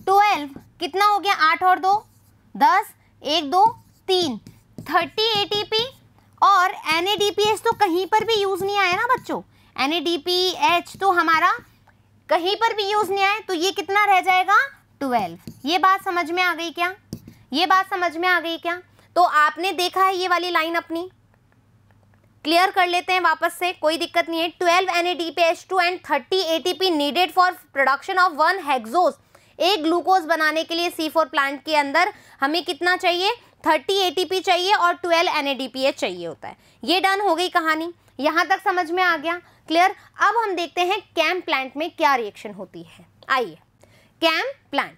12 कितना हो गया, 8 और 2 10, 1 2 3, 30 ATP। और NADPH तो कहीं पर भी यूज नहीं आया ना बच्चों, NADPH तो हमारा कहीं पर भी यूज नहीं आया, तो ये कितना रह जाएगा, 12। ये बात समझ में आ गई क्या, तो आपने देखा है ये वाली लाइन अपनी, क्लियर कर लेते हैं वापस से, कोई दिक्कत नहीं है। 12 NADPH2 and 30 ATP needed for production of 1 hexose. एक ग्लूकोज बनाने के लिए C4 प्लांट के अंदर हमें कितना चाहिए, 30 ATP चाहिए और 12 NADPH चाहिए होता है। ये डन हो गई कहानी, यहां तक समझ में आ गया, क्लियर। अब हम देखते हैं कैम प्लांट में क्या रिएक्शन होती है। आइए, कैम प्लांट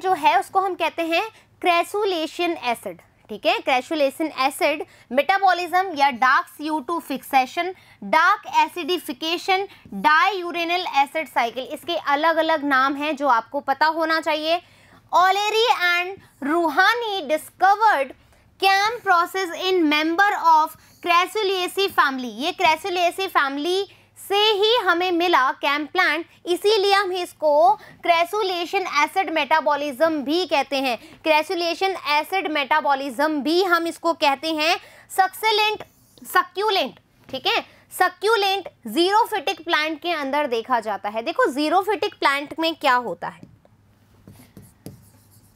जो है उसको हम कहते हैं क्रेसुलेशन एसिड, ठीक है। क्रेसुलेशन एसिड मेटाबॉलिज्म या dark CO2 fixation, dark acidification, diurnal acid cycle, इसके अलग अलग नाम हैं जो आपको पता होना चाहिए। O'Leary and Rouhani discovered CAM process in member of Crassulaceae family. ये क्रेसुलेसी फैमिली से ही हमें मिला कैम प्लांट, इसीलिए हम इसको क्रेसुलेशन एसिड मेटाबॉलिज्म भी कहते हैं। क्रेसुलेशन एसिड मेटाबॉलिज्म भी हम इसको कहते हैं। सक्यूलेंट, ठीक है, सक्यूलेंट जीरोफिटिक प्लांट के अंदर देखा जाता है। देखो जीरोफिटिक प्लांट में क्या होता है,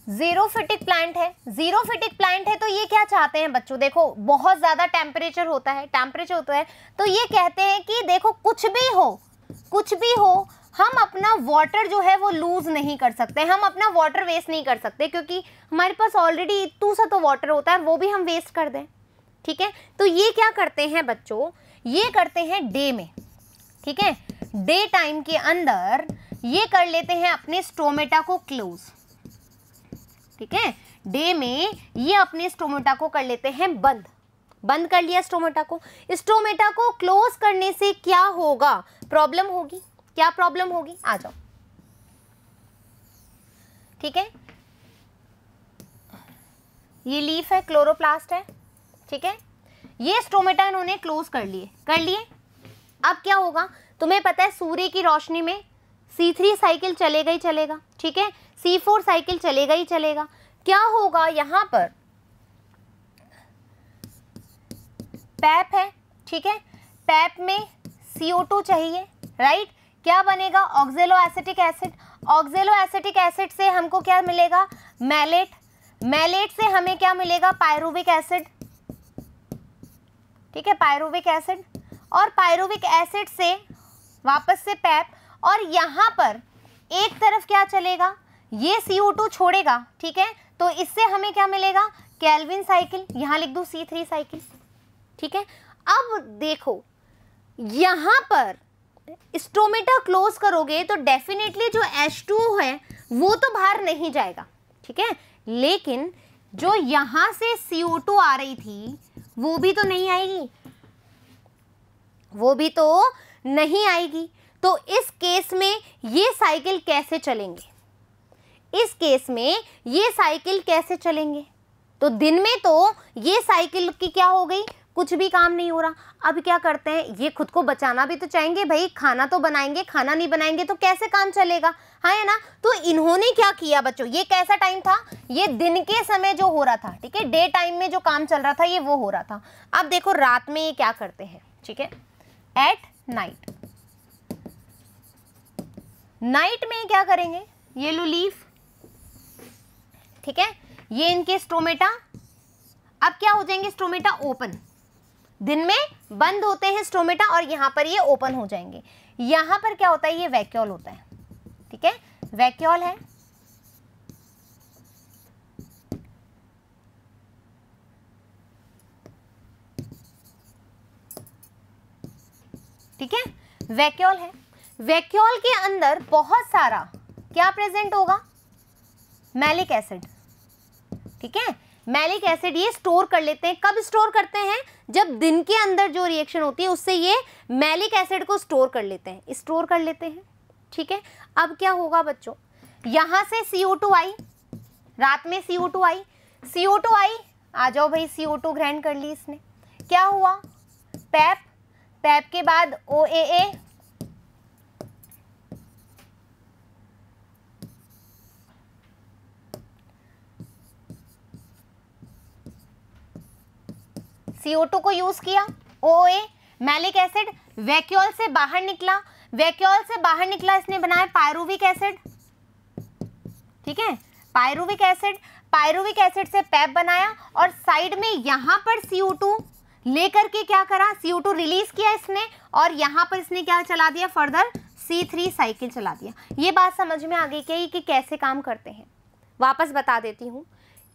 जीरोफिटिक प्लांट है तो ये क्या चाहते हैं बच्चों, देखो बहुत ज्यादा टेम्परेचर होता है तो ये कहते हैं कि देखो कुछ भी हो हम अपना वाटर जो है वो लूज नहीं कर सकते, हम अपना वाटर वेस्ट नहीं कर सकते, क्योंकि हमारे पास ऑलरेडी इतना सा तो वाटर होता है, वो भी हम वेस्ट कर दें, ठीक है। तो ये क्या करते हैं बच्चों, ये करते हैं डे में, ठीक है, डे टाइम के अंदर ये कर लेते हैं अपने स्टोमेटा को क्लोज, ठीक है, डे में ये अपने स्टोमेटा को कर लेते हैं बंद, बंद कर लिया स्टोमेटा को। स्टोमेटा को क्लोज करने से क्या होगा, प्रॉब्लम होगी, क्या प्रॉब्लम होगी, आ जाओ, ठीक है, ये लीफ है, क्लोरोप्लास्ट है, ठीक है, ये स्टोमेटा इन्होंने क्लोज कर लिए। अब क्या होगा, तुम्हें पता है सूर्य की रोशनी में C3 साइकिल चलेगा ही चलेगा, ठीक है, C4 साइकिल चलेगा ही चलेगा। क्या होगा, यहां पर पैप है, ठीक है, पैप में CO2 चाहिए, राइट, क्या बनेगा, ऑक्जेलो एसिटिक एसिड, ऑक्जेलो एसिटिक एसिड से हमको क्या मिलेगा, मैलेट, मैलेट से हमें क्या मिलेगा, पायरुविक एसिड, ठीक है, पायरुविक एसिड, और पायरुविक एसिड से वापस से पैप, और यहाँ पर एक तरफ क्या चलेगा, ये CO2 छोड़ेगा, ठीक है, तो इससे हमें क्या मिलेगा, केल्विन साइकिल, यहाँ लिख दूँ C3 साइकिल, ठीक है। अब देखो यहाँ पर स्टोमेटा क्लोज करोगे तो डेफिनेटली जो H2O है वो तो बाहर नहीं जाएगा, ठीक है, लेकिन जो यहाँ से CO2 आ रही थी वो भी तो नहीं आएगी, वो भी तो नहीं आएगी। तो इस केस में ये साइकिल कैसे चलेंगे, इस केस में ये साइकिल कैसे चलेंगे, तो दिन में तो ये साइकिल की क्या हो गई, कुछ भी काम नहीं हो रहा। अब क्या करते हैं, ये खुद को बचाना भी तो चाहेंगे भाई, खाना तो बनाएंगे, खाना नहीं बनाएंगे तो कैसे काम चलेगा, हाँ है ना। तो इन्होंने क्या किया बच्चों, ये कैसा टाइम था, ये दिन के समय जो हो रहा था, ठीक है, डे टाइम में जो काम चल रहा था ये वो हो रहा था। अब देखो रात में ये क्या करते हैं, ठीक है, एट नाइट, नाइट में क्या करेंगे, ये लो लीफ, ठीक है, ये इनके स्टोमेटा अब क्या हो जाएंगे, स्टोमेटा ओपन, दिन में बंद होते हैं स्टोमेटा और यहां पर ये ओपन हो जाएंगे। यहां पर क्या होता है, ये वैक्यूल होता है, ठीक है, वैक्यूल है, ठीक है, वैक्यूल है, वैक्यूल के अंदर बहुत सारा क्या प्रेजेंट होगा, मैलिक एसिड, ठीक है, मैलिक एसिड ये स्टोर कर लेते हैं। कब स्टोर करते हैं, जब दिन के अंदर जो रिएक्शन होती है उससे ये मैलिक एसिड को स्टोर कर लेते हैं, स्टोर कर लेते हैं, ठीक है। अब क्या होगा बच्चों, यहां से CO2 आई, रात में CO2 आई, CO2 आई, आ जाओ भाई, CO2 ग्रहण कर ली इसने, क्या हुआ, पैप, पैप के बाद OAA, CO2 को यूज किया, OA, मैलिक एसिड, वैक्यूल से बाहर निकला, वैक्यूल से बाहर निकला, इसने बनाया पायरुविक एसिड, ठीक है, पायरुविक एसिड, पायरुविक एसिड से पैप बनाया और साइड में यहां पर CO2 लेकर के क्या करा, CO2 रिलीज किया इसने और यहां पर इसने क्या चला दिया, फर्दर C3 साइकिल चला दिया। ये बात समझ में आ गई क्या कि कैसे काम करते हैं, वापस बता देती हूँ।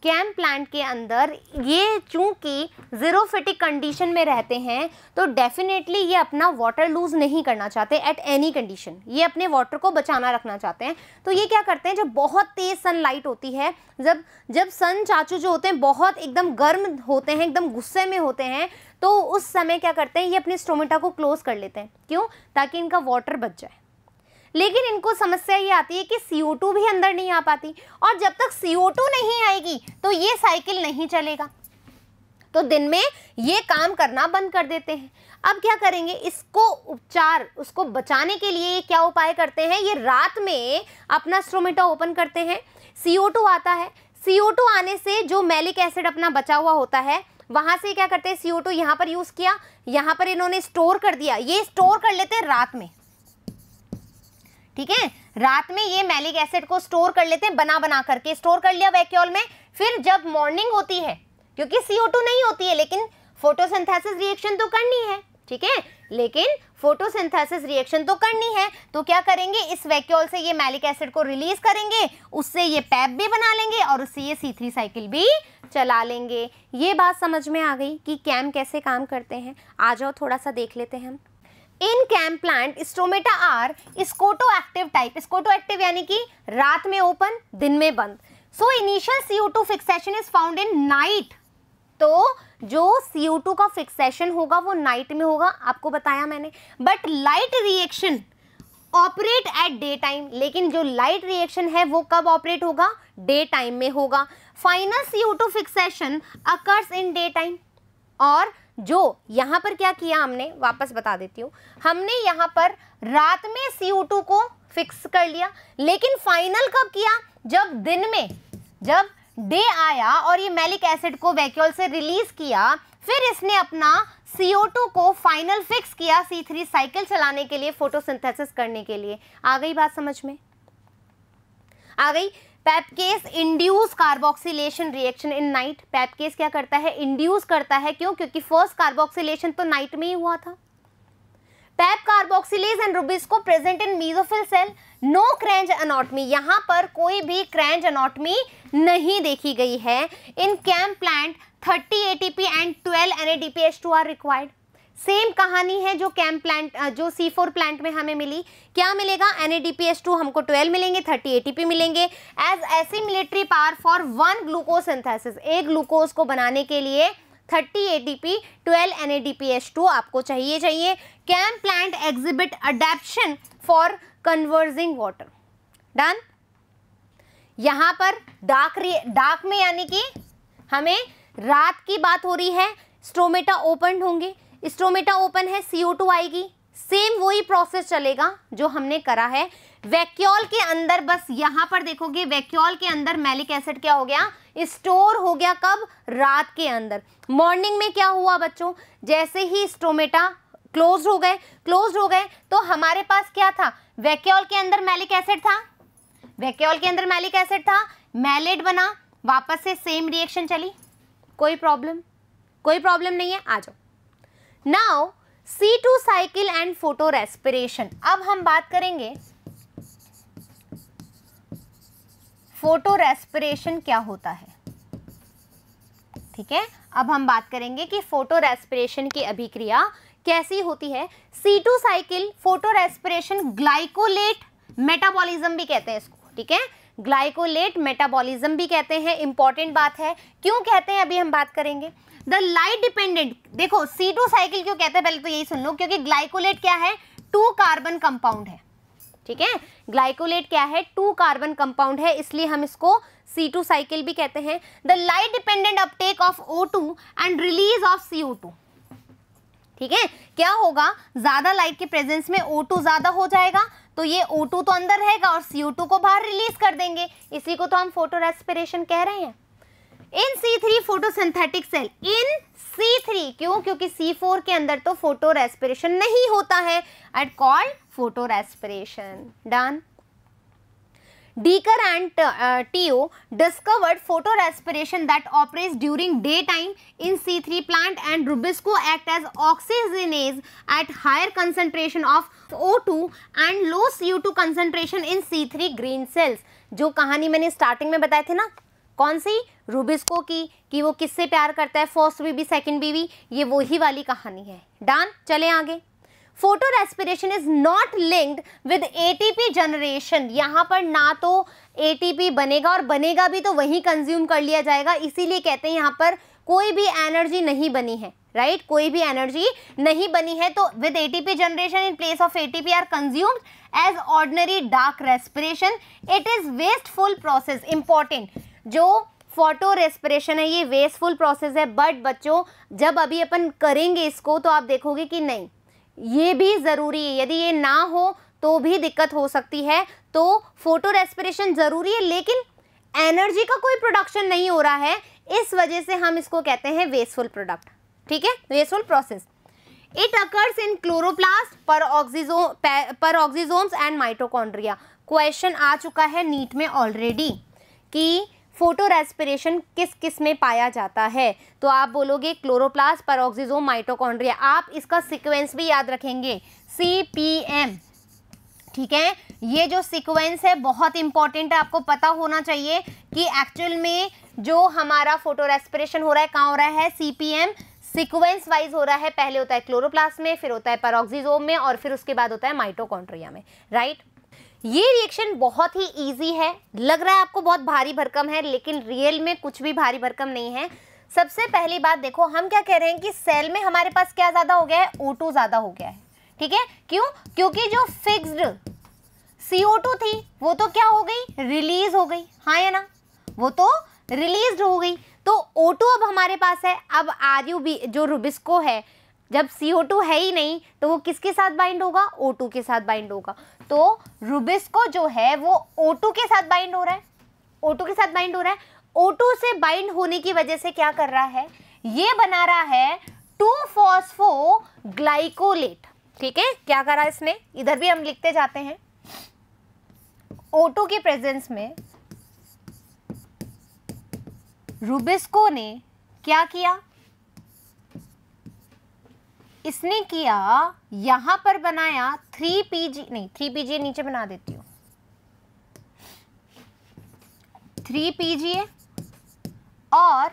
कैम प्लांट के अंदर ये चूंकि जीरोफिटिक कंडीशन में रहते हैं तो डेफिनेटली ये अपना वाटर लूज नहीं करना चाहते एट एनी कंडीशन, ये अपने वाटर को बचाना रखना चाहते हैं। तो ये क्या करते हैं, जब बहुत तेज सनलाइट होती है, जब सन चाचू जो होते हैं बहुत एकदम गर्म होते हैं, एकदम गुस्से में होते हैं, तो उस समय क्या करते हैं, ये अपने स्टोमेटा को क्लोज कर लेते हैं। क्यों, ताकि इनका वाटर बच जाए। लेकिन इनको समस्या ये आती है कि CO2 भी अंदर नहीं आ पाती और जब तक CO2 नहीं आएगी तो ये साइकिल नहीं चलेगा, तो दिन में ये काम करना बंद कर देते हैं। अब क्या करेंगे, इसको उपचार, उसको बचाने के लिए क्या उपाय करते हैं, ये रात में अपना स्टोमेटा ओपन करते हैं, CO2 आता है, CO2 आने से जो मैलिक एसिड अपना बचा हुआ होता है वहां से क्या करते हैं, CO2 यहाँ पर यूज किया, यहाँ पर इन्होंने स्टोर कर दिया, ये स्टोर कर लेते हैं रात में, ठीक है, रात में ये मैलिक एसिड को स्टोर कर लेते हैं, बना करके स्टोर कर लिया वैक्यूल में। फिर जब मॉर्निंग होती है, क्योंकि CO2 नहीं होती है लेकिन फोटोसिंथेसिस रिएक्शन तो करनी है, ठीक है, लेकिन फोटोसिंथेसिस रिएक्शन तो करनी है, तो क्या करेंगे, इस वैक्यूल से ये मैलिक एसिड को रिलीज करेंगे, उससे ये पैप भी बना लेंगे और उससे ये C3 साइकिल भी चला लेंगे। ये बात समझ में आ गई कि कैम कैसे काम करते हैं। आ जाओ थोड़ा सा देख लेते हैं हम। In CAM plant stomata are scotoactive type, scotoactive यानी कि रात में ओपन दिन में बंद। So initial CO2 fixation is found in night, तो जो CO2 का फिक्सेशन होगा वो नाइट में होगा, आपको बताया मैंने। But light reaction operate at day time, लेकिन जो लाइट रिएक्शन है वो कब ऑपरेट होगा, डे टाइम में होगा। Final CO2 fixation occurs in day time. और जो यहाँ पर क्या किया हमने, वापस बता देती हूँ, हमने यहाँ पर रात में CO2 को फिक्स कर लिया, लेकिन फाइनल कब किया, जब दिन में, जब डे आया और ये मैलिक एसिड को वैक्यूल से रिलीज किया, फिर इसने अपना CO2 को फाइनल फिक्स किया C3 साइकिल चलाने के लिए, फोटोसिंथेसिस करने के लिए। आ गई बात समझ में, आ गई। PEPcase induce carboxylation reaction in night. PEPcase क्या करता है, इंड्यूस करता है, क्यों, क्योंकि फर्स्ट कार्बोक्सिलेशन तो नाइट में ही हुआ था। PEP carboxylase and rubisco present in mesophyll cell, no kranz anatomy, यहाँ पर कोई भी क्रैंज एनाटॉमी नहीं देखी गई है। In CAM plant 30 ATP and 12 NADPH2 are required. Same कहानी है जो कैम प्लांट, जो C4 प्लांट में हमें मिली। क्या मिलेगा, NADPH2 हमको 12 मिलेंगे, 30 ATP मिलेंगे as assimilatory power for 1 glucose synthesis. एक ग्लूकोज को बनाने के लिए 30 ATP 12 NADPH2 आपको चाहिए। CAM plant exhibit adaptation for conserving water. Done. यहाँ पर डार्क में यानी कि हमें रात की बात हो रही है, स्टोमेटा ओपन होंगे, स्टोमेटा ओपन है, CO2 आएगी, सेम वही प्रोसेस चलेगा जो हमने करा है। वैक्यूल के अंदर, बस यहाँ पर देखोगे वैक्यूल के अंदर मैलिक एसिड क्या हो गया, स्टोर हो गया, कब, रात के अंदर। मॉर्निंग में क्या हुआ बच्चों, जैसे ही स्टोमेटा क्लोज हो गए तो हमारे पास क्या था, वैक्यूल के अंदर मैलिक एसिड था, वैक्यूल के अंदर मैलिक एसिड था, मैलेट बना, वापस से सेम रिएक्शन चली, कोई प्रॉब्लम नहीं है। आ जाओ। Now C2 cycle and photo respiration. अब हम बात करेंगे फोटो रेस्पिरेशन क्या होता है, ठीक है। अब हम बात करेंगे कि फोटो रेस्पिरेशन की अभिक्रिया कैसी होती है। C2 cycle photo respiration glycolate metabolism भी कहते हैं इसको, ठीक है, ग्लाइकोलेट मेटाबॉलिज्म भी कहते हैं। इंपॉर्टेंट बात है, क्यों कहते हैं अभी हम बात करेंगे। द लाइट डिपेंडेंट, देखो C2 साइकिल क्यों कहते हैं पहले तो यही सुन लो, क्योंकि ग्लाइकोलेट क्या है, 2 कार्बन कंपाउंड है, ठीक है। ग्लाइकोलेट क्या है, 2 कार्बन कंपाउंड है, इसलिए हम इसको C2 साइकिल भी कहते हैं। The light dependent Uptake of O2 and release of CO2, ठीक है। क्या होगा, ज्यादा लाइट के प्रेजेंस में O2 ज्यादा हो जाएगा, तो ये O2 तो अंदर रहेगा और CO2 को बाहर रिलीज कर देंगे, इसी को तो हम फोटो रेस्पिरेशन कह रहे हैं। इन C3 फोटोसिंथेटिक सेल, इन C3 क्यों, क्योंकि C4 के अंदर तो फोटो रेस्पिरेशन नहीं होता है, it called photorespiration. Done. Decker and TO discovered photorespiration that operates during daytime in C3 plant, and Rubisco act as oxygenase at higher concentration of O2 and low CO2 concentration in C3 green cells। जो कहानी मैंने starting में बताए थे ना, कौन सी, rubisco की, कि वो किससे प्यार करता है, फर्स्ट बीवी सेकंड बीवी, ये वही वाली कहानी है। डन। चले आगे। Photo respiration is not linked with ATP generation. यहाँ पर ना तो ATP बनेगा और बनेगा भी तो वही कंज्यूम कर लिया जाएगा, इसीलिए कहते हैं यहाँ पर कोई भी एनर्जी नहीं बनी है, राइट, कोई भी एनर्जी नहीं बनी है। तो with ATP generation in place of ATP are consumed as ordinary dark respiration, it is wasteful process. Important, जो फोटो रेस्पिरेशन है ये वेस्टफुल प्रोसेस है, बट बच्चों जब अभी अपन करेंगे इसको तो आप देखोगे कि नहीं, ये भी ज़रूरी है, यदि ये ना हो तो भी दिक्कत हो सकती है। तो फोटो रेस्पिरेशन ज़रूरी है, लेकिन एनर्जी का कोई प्रोडक्शन नहीं हो रहा है, इस वजह से हम इसको कहते हैं वेस्टफुल प्रोडक्ट, ठीक है, wasteful process. It occurs in chloroplast, peroxisomes and mitochondria. Question आ चुका है नीट में ऑलरेडी कि फोटो रेस्पिरेशन किस किस में पाया जाता है, तो आप बोलोगे क्लोरोप्लास्ट, पेरोक्सिसोम, माइटोकॉन्ड्रिया। आप इसका सीक्वेंस भी याद रखेंगे, CPM, ठीक है। ये जो सीक्वेंस है बहुत इंपॉर्टेंट है, आपको पता होना चाहिए कि एक्चुअल में जो हमारा फोटो रेस्पिरेशन हो रहा है कहाँ हो रहा है, CPM सीक्वेंस वाइज हो रहा है, पहले होता है क्लोरोप्लास्ट में, फिर होता है पेरोक्सिसोम में, और फिर उसके बाद होता है माइटोकॉन्ड्रिया में, राइट। ये रिएक्शन बहुत ही इजी है, लग रहा है आपको बहुत भारी भरकम है, लेकिन रियल में कुछ भी भारी भरकम नहीं है। सबसे पहली बात देखो, हम क्या कह रहे हैं कि सेल में हमारे पास क्या ज्यादा हो गया है, O2 ज्यादा हो गया है, ठीक है। क्यों? क्योंकि जो फिक्स्ड CO2 थी वो तो क्या हो गई, रिलीज हो गई, हाँ या ना, वो तो रिलीज हो गई। तो O2 अब हमारे पास है। अब RUB जो रुबिस्को है, जब CO2 है ही नहीं तो वो किसके साथ बाइंड होगा, O2 के साथ बाइंड होगा। तो रुबिस्को जो है वो O2 के साथ बाइंड हो रहा है, O2 के साथ बाइंड हो रहा है। O2 से बाइंड होने की वजह से क्या कर रहा है, ये बना रहा है 2-फॉस्फोग्लाइकोलेट, ठीक है। क्या करा इसने, इधर भी हम लिखते जाते हैं। O2 की प्रेजेंस में रुबिस्को ने क्या किया, इसने किया यहां पर बनाया 3PG, नहीं 3PGA नीचे बना देती हूं, 3PGA और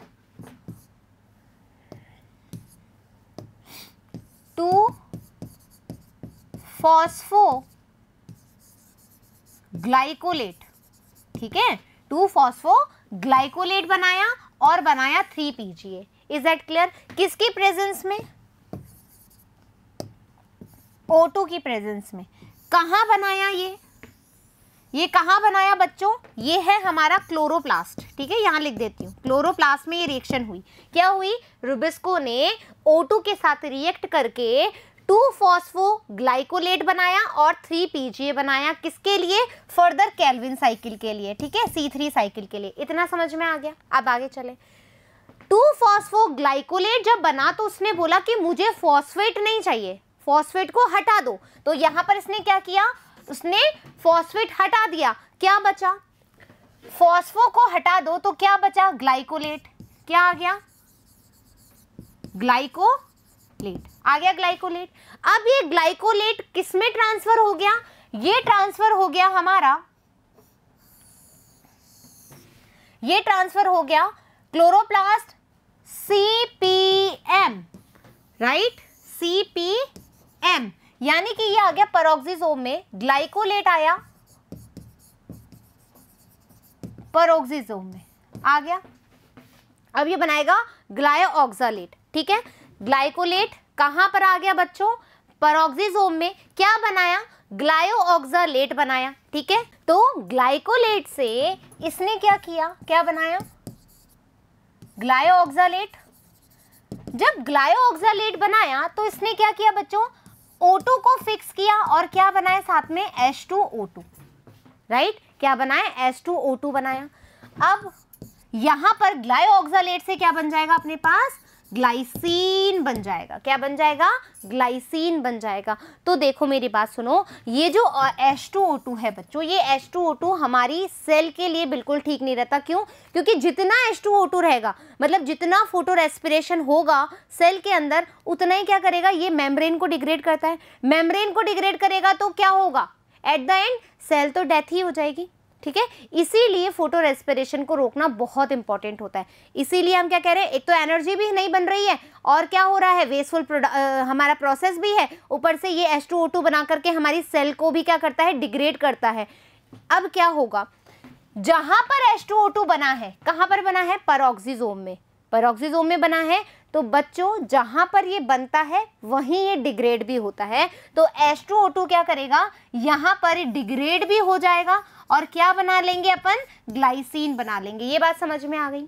2-फॉस्फोग्लाइकोलेट, ठीक है। 2-फॉस्फोग्लाइकोलेट बनाया और बनाया 3PGA। Is that clear? किसकी प्रेजेंस में, O2 की प्रेजेंस में। कहां बनाया ये कहां बनाया बच्चों, ये है हमारा क्लोरोप्लास्ट, ठीक है। यहां लिख देती हूँ, क्लोरोप्लास्ट में ये रिएक्शन हुई। क्या हुई, रुबिस्को ने O2 के साथ रिएक्ट करके 2-फॉस्फोग्लाइकोलेट बनाया और 3PGA बनाया, किसके लिए, फर्दर केल्विन साइकिल के लिए, ठीक है, C3 साइकिल के लिए। इतना समझ में आ गया। अब आगे चले। 2-फॉस्फोग्लाइकोलेट जब बना तो उसने बोला कि मुझे फॉस्फेट नहीं चाहिए, फॉस्फेट को हटा दो। तो यहां पर इसने क्या किया, उसने फॉस्फेट हटा दिया, क्या बचा, फॉस्फो को हटा दो तो क्या बचा, ग्लाइकोलेट। क्या आ गया, ग्लाइकोलेट आ गया, ग्लाइकोलेट। अब ये ग्लाइकोलेट किस में ट्रांसफर हो गया, ये ट्रांसफर हो गया हमारा, ये ट्रांसफर हो गया क्लोरोप्लास्ट CPM, राइट, CPM, यानी कि ये आ गया पेरोक्सिसोम में, ग्लाइकोलेट आया पेरोक्सिसोम में आ गया। अब ये बनाएगा ग्लायोऑक्सालेट, ठीक है। ग्लाइकोलेट कहां पर आ गया बच्चों, पेरोक्सिसोम में। क्या बनाया, ग्लायोऑक्सालेट बनाया, ठीक है। तो ग्लाइकोलेट से इसने क्या किया, क्या बनाया, ग्लायोऑक्सालेट। जब ग्लायोऑक्सालेट बनाया तो इसने क्या किया बच्चों, O2 को फिक्स किया और क्या बनाया साथ में, H2O2, राइट। क्या बनाया, H2O2 बनाया। अब यहां पर ग्लायोऑक्सालेट से क्या बन जाएगा अपने पास, ग्लाइसिन बन जाएगा। क्या बन जाएगा, ग्लाइसिन बन जाएगा। तो देखो मेरी बात सुनो, ये जो H2O2 है बच्चों, ये H2O2 हमारी सेल के लिए बिल्कुल ठीक नहीं रहता। क्यों, क्योंकि जितना H2O2 रहेगा, मतलब जितना फोटो रेस्पिरेशन होगा सेल के अंदर, उतना ही क्या करेगा, ये मेम्ब्रेन को डिग्रेड करता है। मेम्ब्रेन को डिग्रेड करेगा तो क्या होगा, एट द एंड सेल तो डेथ ही हो जाएगी, ठीक है। इसीलिए फोटो रेस्पिरेशन को रोकना बहुत इंपॉर्टेंट होता है। इसीलिए हम क्या कह रहे हैं, एक तो एनर्जी भी नहीं बन रही है और क्या हो रहा है, वेस्टफुल हमारा प्रोसेस भी है, ऊपर से ये H2O2 बना करके हमारी सेल को भी क्या करता है, डिग्रेड करता है। अब क्या होगा, जहां पर H2O2 बना है, कहां पर बना है, पेरोक्सिसोम में, पेरोक्सिसोम में बना है। तो बच्चों जहां पर ये बनता है वहीं ये डिग्रेड भी होता है। तो H2O2 क्या करेगा, यहां पर डिग्रेड भी हो जाएगा और क्या बना लेंगे अपन, ग्लाइसिन बना लेंगे। ये बात समझ में आ गई,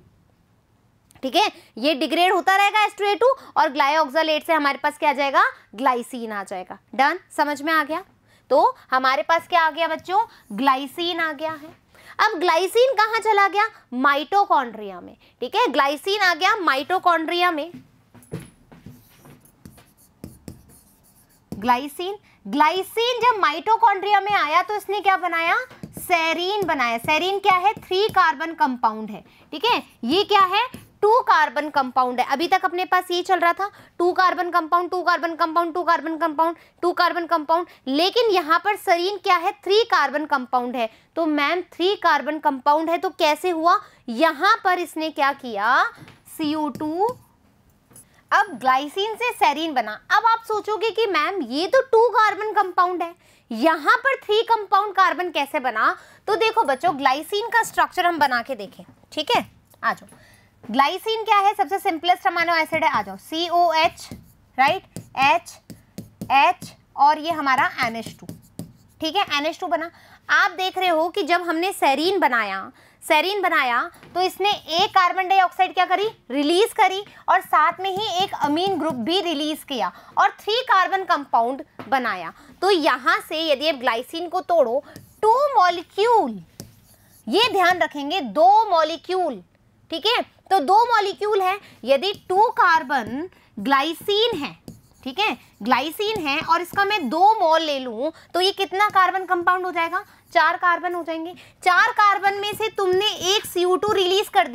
ठीक है। ये डिग्रेड होता रहेगा H2O2 और ग्लायोऑक्सालेट से हमारे पास क्या आ जाएगा, ग्लाइसिन आ जाएगा। डन, समझ में आ गया। तो हमारे पास क्या आ गया बच्चों, ग्लाइसिन आ गया है। अब ग्लाइसिन कहां चला गया, माइटोकॉन्ड्रिया में, ठीक है। ग्लाइसिन आ गया माइटोकॉन्ड्रिया में। ग्लाइसिन जब माइटोकॉन्ड्रिया में आया तो इसने क्या बनाया, सेरीन बनाया। सेरीन क्या है, 3 कार्बन कंपाउंड है, ठीक है। ये क्या है, 2 कार्बन कंपाउंड है। अभी तक अपने पास ये चल रहा था 2 carbon compound, 2 carbon compound, 2 carbon compound, 2 carbon compound, लेकिन यहां पर सेरीन क्या है, 3 कार्बन कंपाउंड है। तो मैम 3 कार्बन कंपाउंड है तो कैसे हुआ, यहां पर इसने क्या किया, CO2 अब ग्लाइसिन से सेरीन बना। अब आप सोचोगे कि मैम ये तो 2 कार्बन कंपाउंड है, यहाँ पर 3 कंपाउंड कार्बन कैसे बना? तो देखो बच्चों, ग्लाइसिन का स्ट्रक्चर हम बना के देखें, ठीक है? आ जाओ, ग्लाइसिन क्या है? सबसे सिंपलेस्ट अमीनो एसिड है। आ जाओ, COH, राइट, H और ये हमारा NH2, ठीक है? NH2 बना। आप देख रहे हो कि जब हमने सेरीन बनाया तो इसने एक कार्बन डाइऑक्साइड क्या करी? रिलीज करी, और साथ में ही एक अमीन ग्रुप भी रिलीज किया और 3 कार्बन कंपाउंड बनाया। तो यहाँ से यदि आप ग्लाइसिन को तोड़ो, 2 मॉलिक्यूल, ये ध्यान रखेंगे, 2 मॉलिक्यूल, ठीक है? तो 2 मॉलिक्यूल है, यदि 2 कार्बन ग्लाइसिन है, ठीक है, ग्लाइसिन है, और इसका मैं 2 मोल ले लूं तो ये कितना कार्बन कंपाउंड हो जाएगा? 4 कार्बन हो जाएंगे। 4 कार्बन में से तुमने एक CO2 रिलीज कर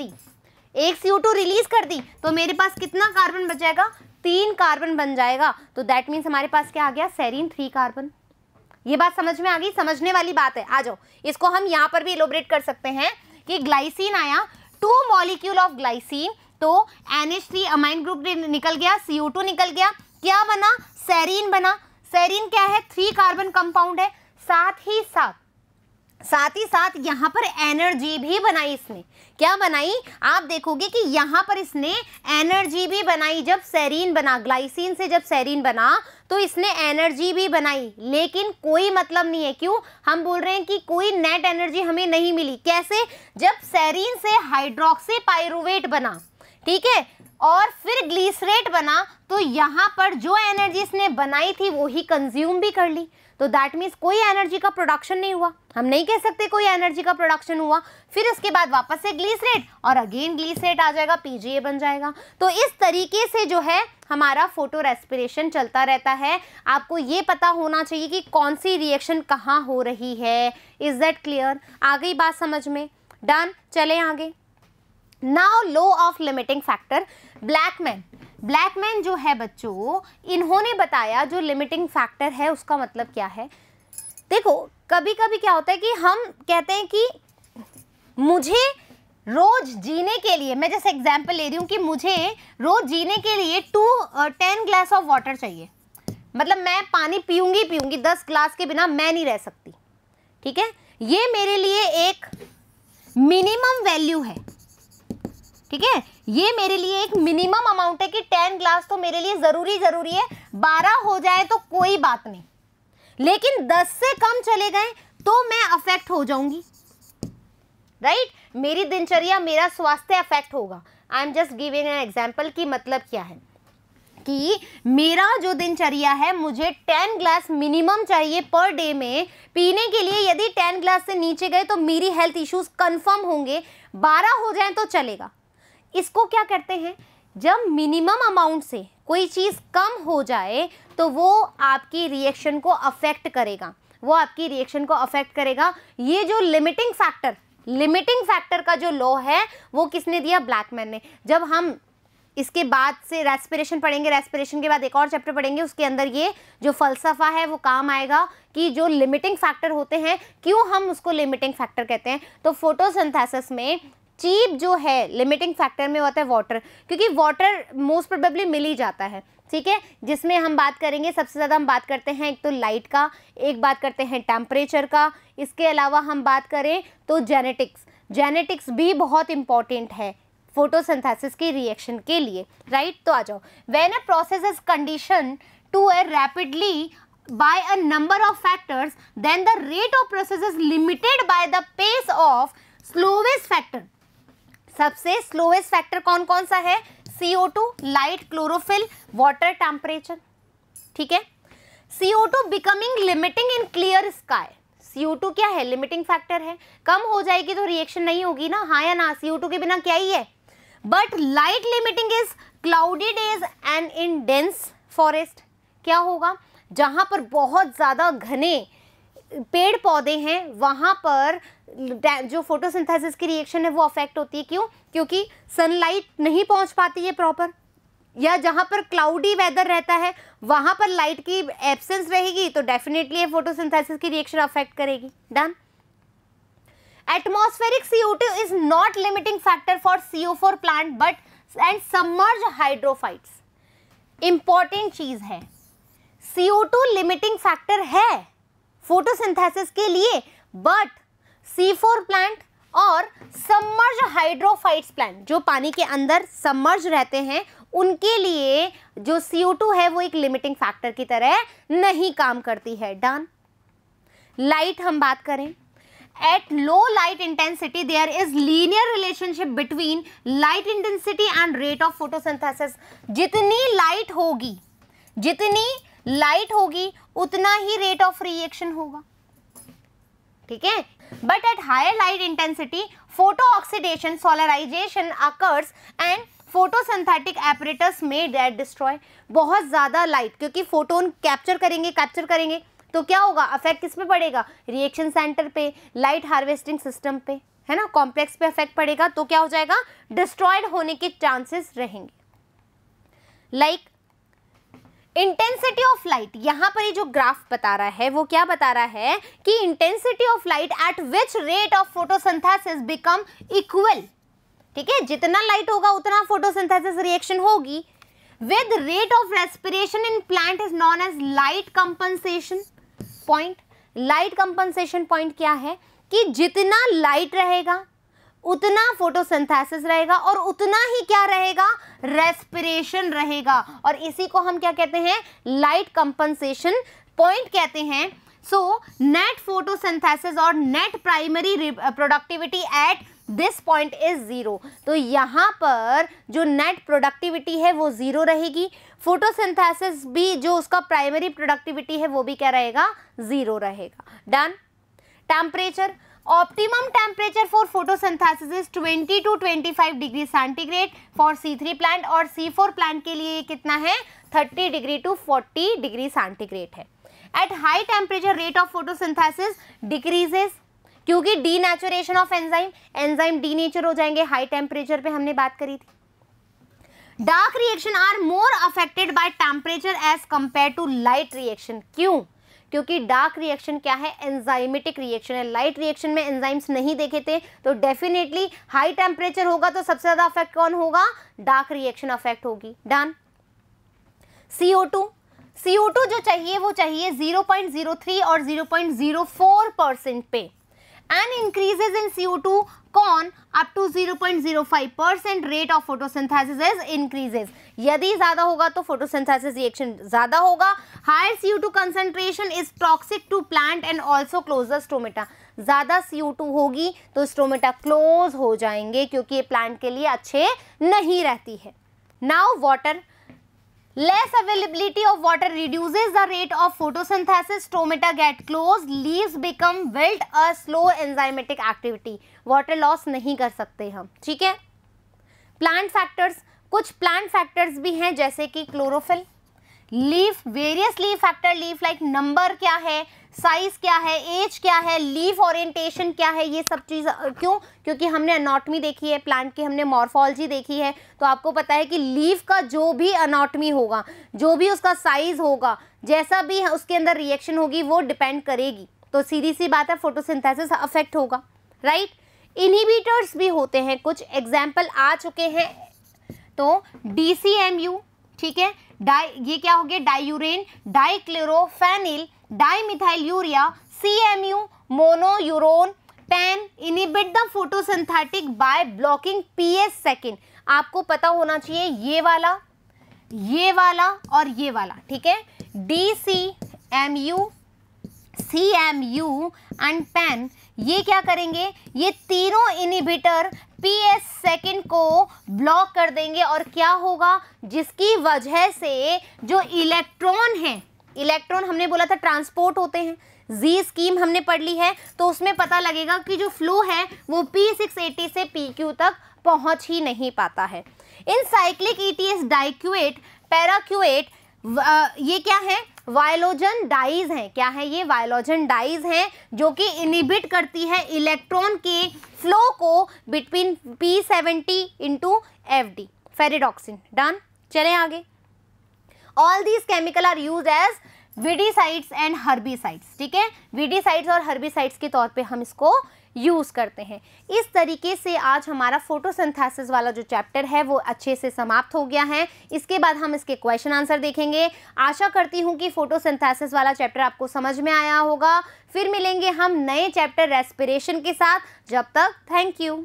दी, तो मेरे पास कितना कार्बन बच जाएगा? 3 कार्बन बन जाएगा। तो दैट मीन्स हमारे पास क्या आ गया? Serine 3 carbon. ये बात समझ में आ गई? समझने वाली बात है। आ जाओ, इसको हम यहाँ पर भी इलोबरेट कर सकते हैं कि ग्लाइसिन आया, 2 मॉलिक्यूल ऑफ ग्लाइसिन, तो NH3 अमाइन ग्रुप निकल गया, CO2 निकल गया, क्या बना? सेरीन बना। सेरीन क्या है? 3 कार्बन कंपाउंड है। साथ ही साथ यहाँ पर एनर्जी भी बनाई इसने। क्या बनाई? आप देखोगे कि यहाँ पर इसने एनर्जी भी बनाई। जब सेरीन बना, ग्लाइसिन से जब सेरीन बना तो इसने एनर्जी भी बनाई, लेकिन कोई मतलब नहीं है। क्यों? हम बोल रहे हैं कि कोई नेट एनर्जी हमें नहीं मिली। कैसे? जब सेरीन से हाइड्रोक्सी पाइरुवेट बना, ठीक है, और फिर ग्लिसरेट बना, तो यहाँ पर जो एनर्जी इसने बनाई थी वो ही कंज्यूम भी कर ली। तो दैट मीन्स कोई एनर्जी का प्रोडक्शन नहीं हुआ। हम नहीं कह सकते कोई एनर्जी का प्रोडक्शन हुआ। फिर उसके बाद वापस से ग्लिसरेट, और अगेन ग्लिसरेट आ जाएगा, PGA बन जाएगा। तो इस तरीके से जो है हमारा फोटो रेस्पिरेशन चलता रहता है। आपको ये पता होना चाहिए कि कौन सी रिएक्शन कहाँ हो रही है। Is that clear? आ गई बात समझ में? डन, चले आगे। Now law of limiting factor. Blackman जो है बच्चों, इन्होंने बताया जो लिमिटिंग फैक्टर है उसका मतलब क्या है। देखो, कभी कभी क्या होता है कि हम कहते हैं कि मुझे रोज जीने के लिए, मैं जैसे एग्जांपल ले रही हूँ कि मुझे रोज जीने के लिए 10 ग्लास ऑफ वाटर चाहिए। मतलब मैं पानी पीऊंगी 10 ग्लास के बिना मैं नहीं रह सकती, ठीक है? ये मेरे लिए एक मिनिमम वैल्यू है, ठीक है? ये मेरे लिए एक मिनिमम अमाउंट है कि 10 ग्लास तो मेरे लिए जरूरी है। 12 हो जाए तो कोई बात नहीं, लेकिन 10 से कम चले गए तो मैं अफेक्ट हो जाऊंगी, राइट? मेरी दिनचर्या, मेरा स्वास्थ्य अफेक्ट होगा। I am just giving an example. की मतलब क्या है कि मेरा जो दिनचर्या है, मुझे 10 ग्लास मिनिमम चाहिए पर डे में पीने के लिए। यदि 10 ग्लास से नीचे गए तो मेरी हेल्थ इश्यूज कंफर्म होंगे। 12 हो जाए तो चलेगा। इसको क्या करते हैं? जब मिनिमम अमाउंट से कोई चीज़ कम हो जाए तो वो आपकी रिएक्शन को अफेक्ट करेगा। ये जो लिमिटिंग फैक्टर का जो लॉ है वो किसने दिया? ब्लैकमैन ने। जब हम इसके बाद से रेस्पिरेशन पढ़ेंगे, रेस्पिरेशन के बाद एक और चैप्टर पढ़ेंगे, उसके अंदर ये जो फलसफा है वो काम आएगा कि जो लिमिटिंग फैक्टर होते हैं, क्यों हम उसको लिमिटिंग फैक्टर कहते हैं। तो फोटोसिंथेसिस में चीप जो है लिमिटिंग फैक्टर में होता है वाटर, क्योंकि वाटर मोस्ट प्रोबेबली मिल ही जाता है, ठीक है? जिसमें हम बात करेंगे, सबसे ज़्यादा हम बात करते हैं एक तो लाइट का, एक बात करते हैं टेम्परेचर का, इसके अलावा हम बात करें तो जेनेटिक्स भी बहुत इंपॉर्टेंट है फोटोसिंथेसिस की रिएक्शन के लिए, राइट? तो आ जाओ, when a process is condition to a rapidly by a number of factors, then the rate of process is limited by the pace of slowest factor. सबसे स्लोवेस्ट फैक्टर कौन कौन सा है? CO2, light, chlorophyll, water, temperature, ठीक है? CO2 becoming limiting in clear sky. CO2 क्या है? Limiting factor है। कम हो जाएगी तो रिएक्शन नहीं होगी ना, हाँ या ना? CO2 के बिना क्या ही है? But light limiting is cloudy days and in dense forest. क्या होगा? जहां पर बहुत ज्यादा घने पेड़ पौधे हैं वहां पर जो फोटोसिंथेसिस की रिएक्शन है वो अफेक्ट होती है। क्यों? क्योंकि सनलाइट नहीं पहुंच पाती है प्रॉपर, या जहां पर क्लाउडी वेदर रहता है वहां पर लाइट की एब्सेंस रहेगी तो डेफिनेटली फोटोसिंथेसिस की रिएक्शन अफेक्ट करेगी। Done. Atmospheric CO2 is not limiting factor for CO4 plant but and submerge hydrophytes. Important चीज है, CO2 लिमिटिंग फैक्टर है फोटोसिंथेसिस के लिए, बट C4 प्लांट और सबमर्ज हाइड्रोफाइट्स प्लांट जो पानी के अंदर सबमर्ज रहते हैं उनके लिए जो CO2 है वो एक लिमिटिंग फैक्टर की तरह नहीं काम करती है। डन। लाइट हम बात करें, at low light intensity there is linear relationship between light intensity and rate of photosynthesis. जितनी लाइट होगी उतना ही रेट ऑफ रिएक्शन होगा, ठीक है। But at higher light intensity photo oxidation solarization occurs and photosynthetic apparatus में get destroy. बहुत ज्यादा लाइट, क्योंकि फोटोन कैप्चर करेंगे तो क्या होगा, अफेक्ट किस पे पड़ेगा, रिएक्शन सेंटर पे, लाइट हार्वेस्टिंग सिस्टम पे, है ना, कॉम्प्लेक्स पे अफेक्ट पड़ेगा, तो क्या हो जाएगा, डिस्ट्रॉयड होने के चांसेस रहेंगे। लाइक इंटेंसिटी ऑफ लाइट, यहां पर ये जो ग्राफ बता रहा है वो क्या बता रहा है कि intensity of light at which rate of photosynthesis become equal, ठीक है, जितना लाइट होगा उतना फोटोसिंथेसिस रिएक्शन होगी। With rate of respiration in plant is known as light compensation point. Light compensation point क्या है कि जितना लाइट रहेगा उतना फोटोसिंथेसिस रहेगा और उतना ही क्या रहेगा, रेस्पिरेशन रहेगा, और इसी को हम क्या कहते हैं, लाइट कंपनसेशन पॉइंट कहते हैं। सो नेट फोटोसिंथेसिस और net primary productivity at this point is 0। तो यहाँ पर जो नेट प्रोडक्टिविटी है वो 0 रहेगी, फोटोसिंथेसिस भी जो उसका प्राइमरी प्रोडक्टिविटी है वो भी क्या रहेगा, 0 रहेगा। Done. Temperature, optimum temperature for photosynthesis is 20 to 25 degree centigrade for C3 plant, और C4 प्लांट के लिए कितना है, 30 डिग्री to 40 डिग्री सेंटीग्रेड है। At high temperature rate of photosynthesis decreases, क्योंकि डीनेचुरेशन ऑफ एंजाइम डीनेचर हो जाएंगे, हाई टेम्परेचर पे हमने बात करी थी। Dark reaction are more affected by temperature as compare to light reaction. क्यों, क्योंकि डार्क रिएक्शन क्या है, एंजाइमेटिक रिएक्शन है। लाइट रिएक्शन में एंजाइम्स नहीं देखे थे, तो डेफिनेटली हाई टेम्परेचर होगा तो सबसे ज्यादा अफेक्ट कौन होगा, डार्क रिएक्शन अफेक्ट होगी। डन। CO2 जो चाहिए वो चाहिए 0.03 और 0.04% पे, एंड इंक्रीजेज इन CO2 कौन, up to 0.05% rate of photosynthesis is increases. यदि ज्यादा होगा तो फोटोसिंथेसिस रिएक्शन ज्यादा होगा। Higher CO2 concentration is toxic to plant and also close the stomata. ज्यादा CO2 होगी तो स्टोमेटा क्लोज हो जाएंगे, क्योंकि ये प्लांट के लिए अच्छे नहीं रहती है। Now water, less availability of water reduces the rate of photosynthesis, stomata get closed, leaves become wilt, a slow enzymatic activity। water loss नहीं कर सकते हम, ठीक है। plant factors, कुछ plant factors भी हैं जैसे कि chlorophyll, leaf, various leaf factor, leaf like number क्या है, साइज क्या है, एज क्या है, लीफ ओरिएंटेशन क्या है, ये सब चीज़ क्यों, क्योंकि हमने अनाटमी देखी है प्लांट की, हमने मॉर्फोलॉजी देखी है, तो आपको पता है कि लीफ का जो भी अनाटमी होगा, जो भी उसका साइज होगा, जैसा भी उसके अंदर रिएक्शन होगी वो डिपेंड करेगी, तो सीधी सी बात है फोटोसिंथेसिस अफेक्ट होगा, राइट। इनहिबिटर्स भी होते हैं, कुछ एग्जाम्पल आ चुके हैं, तो DCMU, ठीक है, ये क्या हो गया, diuron, dichlorophenyl, dimethyl urea, CMU, monuron, pen inhibit the photosynthetic by blocking pH second. आपको पता होना चाहिए ये वाला और ये वाला, ठीक है। DCMU, CMU एंड पेन, ये क्या करेंगे, ये तीनों इनहिबिटर pH सेकेंड को ब्लॉक कर देंगे, और क्या होगा, जिसकी वजह से जो इलेक्ट्रॉन है, इलेक्ट्रॉन हमने बोला था ट्रांसपोर्ट होते हैं, जी स्कीम हमने पढ़ ली है, तो उसमें पता लगेगा कि जो फ्लो है वो P680 से PQ तक पहुंच ही नहीं पाता है। इन साइक्लिक ETS डाइक्यूएट, पैराक्यूएट, ये क्या है, वायलोजन डाइज हैं, क्या है ये, वायलोजन डाइज हैं, जो कि इनहिबिट करती है इलेक्ट्रॉन के फ्लो को between P70 into FD, ferredoxin. Done. चलें आगे। All these chemical are use as weedicides and herbicides, ठीक है, विडिसाइड्स और हर्बिसाइड्स के तौर पे हम इसको यूज़ करते हैं। इस तरीके से आज हमारा फोटोसिंथेसिस वाला जो चैप्टर है वो अच्छे से समाप्त हो गया है। इसके बाद हम इसके क्वेश्चन आंसर देखेंगे। आशा करती हूँ कि फोटोसिंथेसिस वाला चैप्टर आपको समझ में आया होगा। फिर मिलेंगे हम नए चैप्टर रेस्पिरेशन के साथ। जब तक थैंक यू।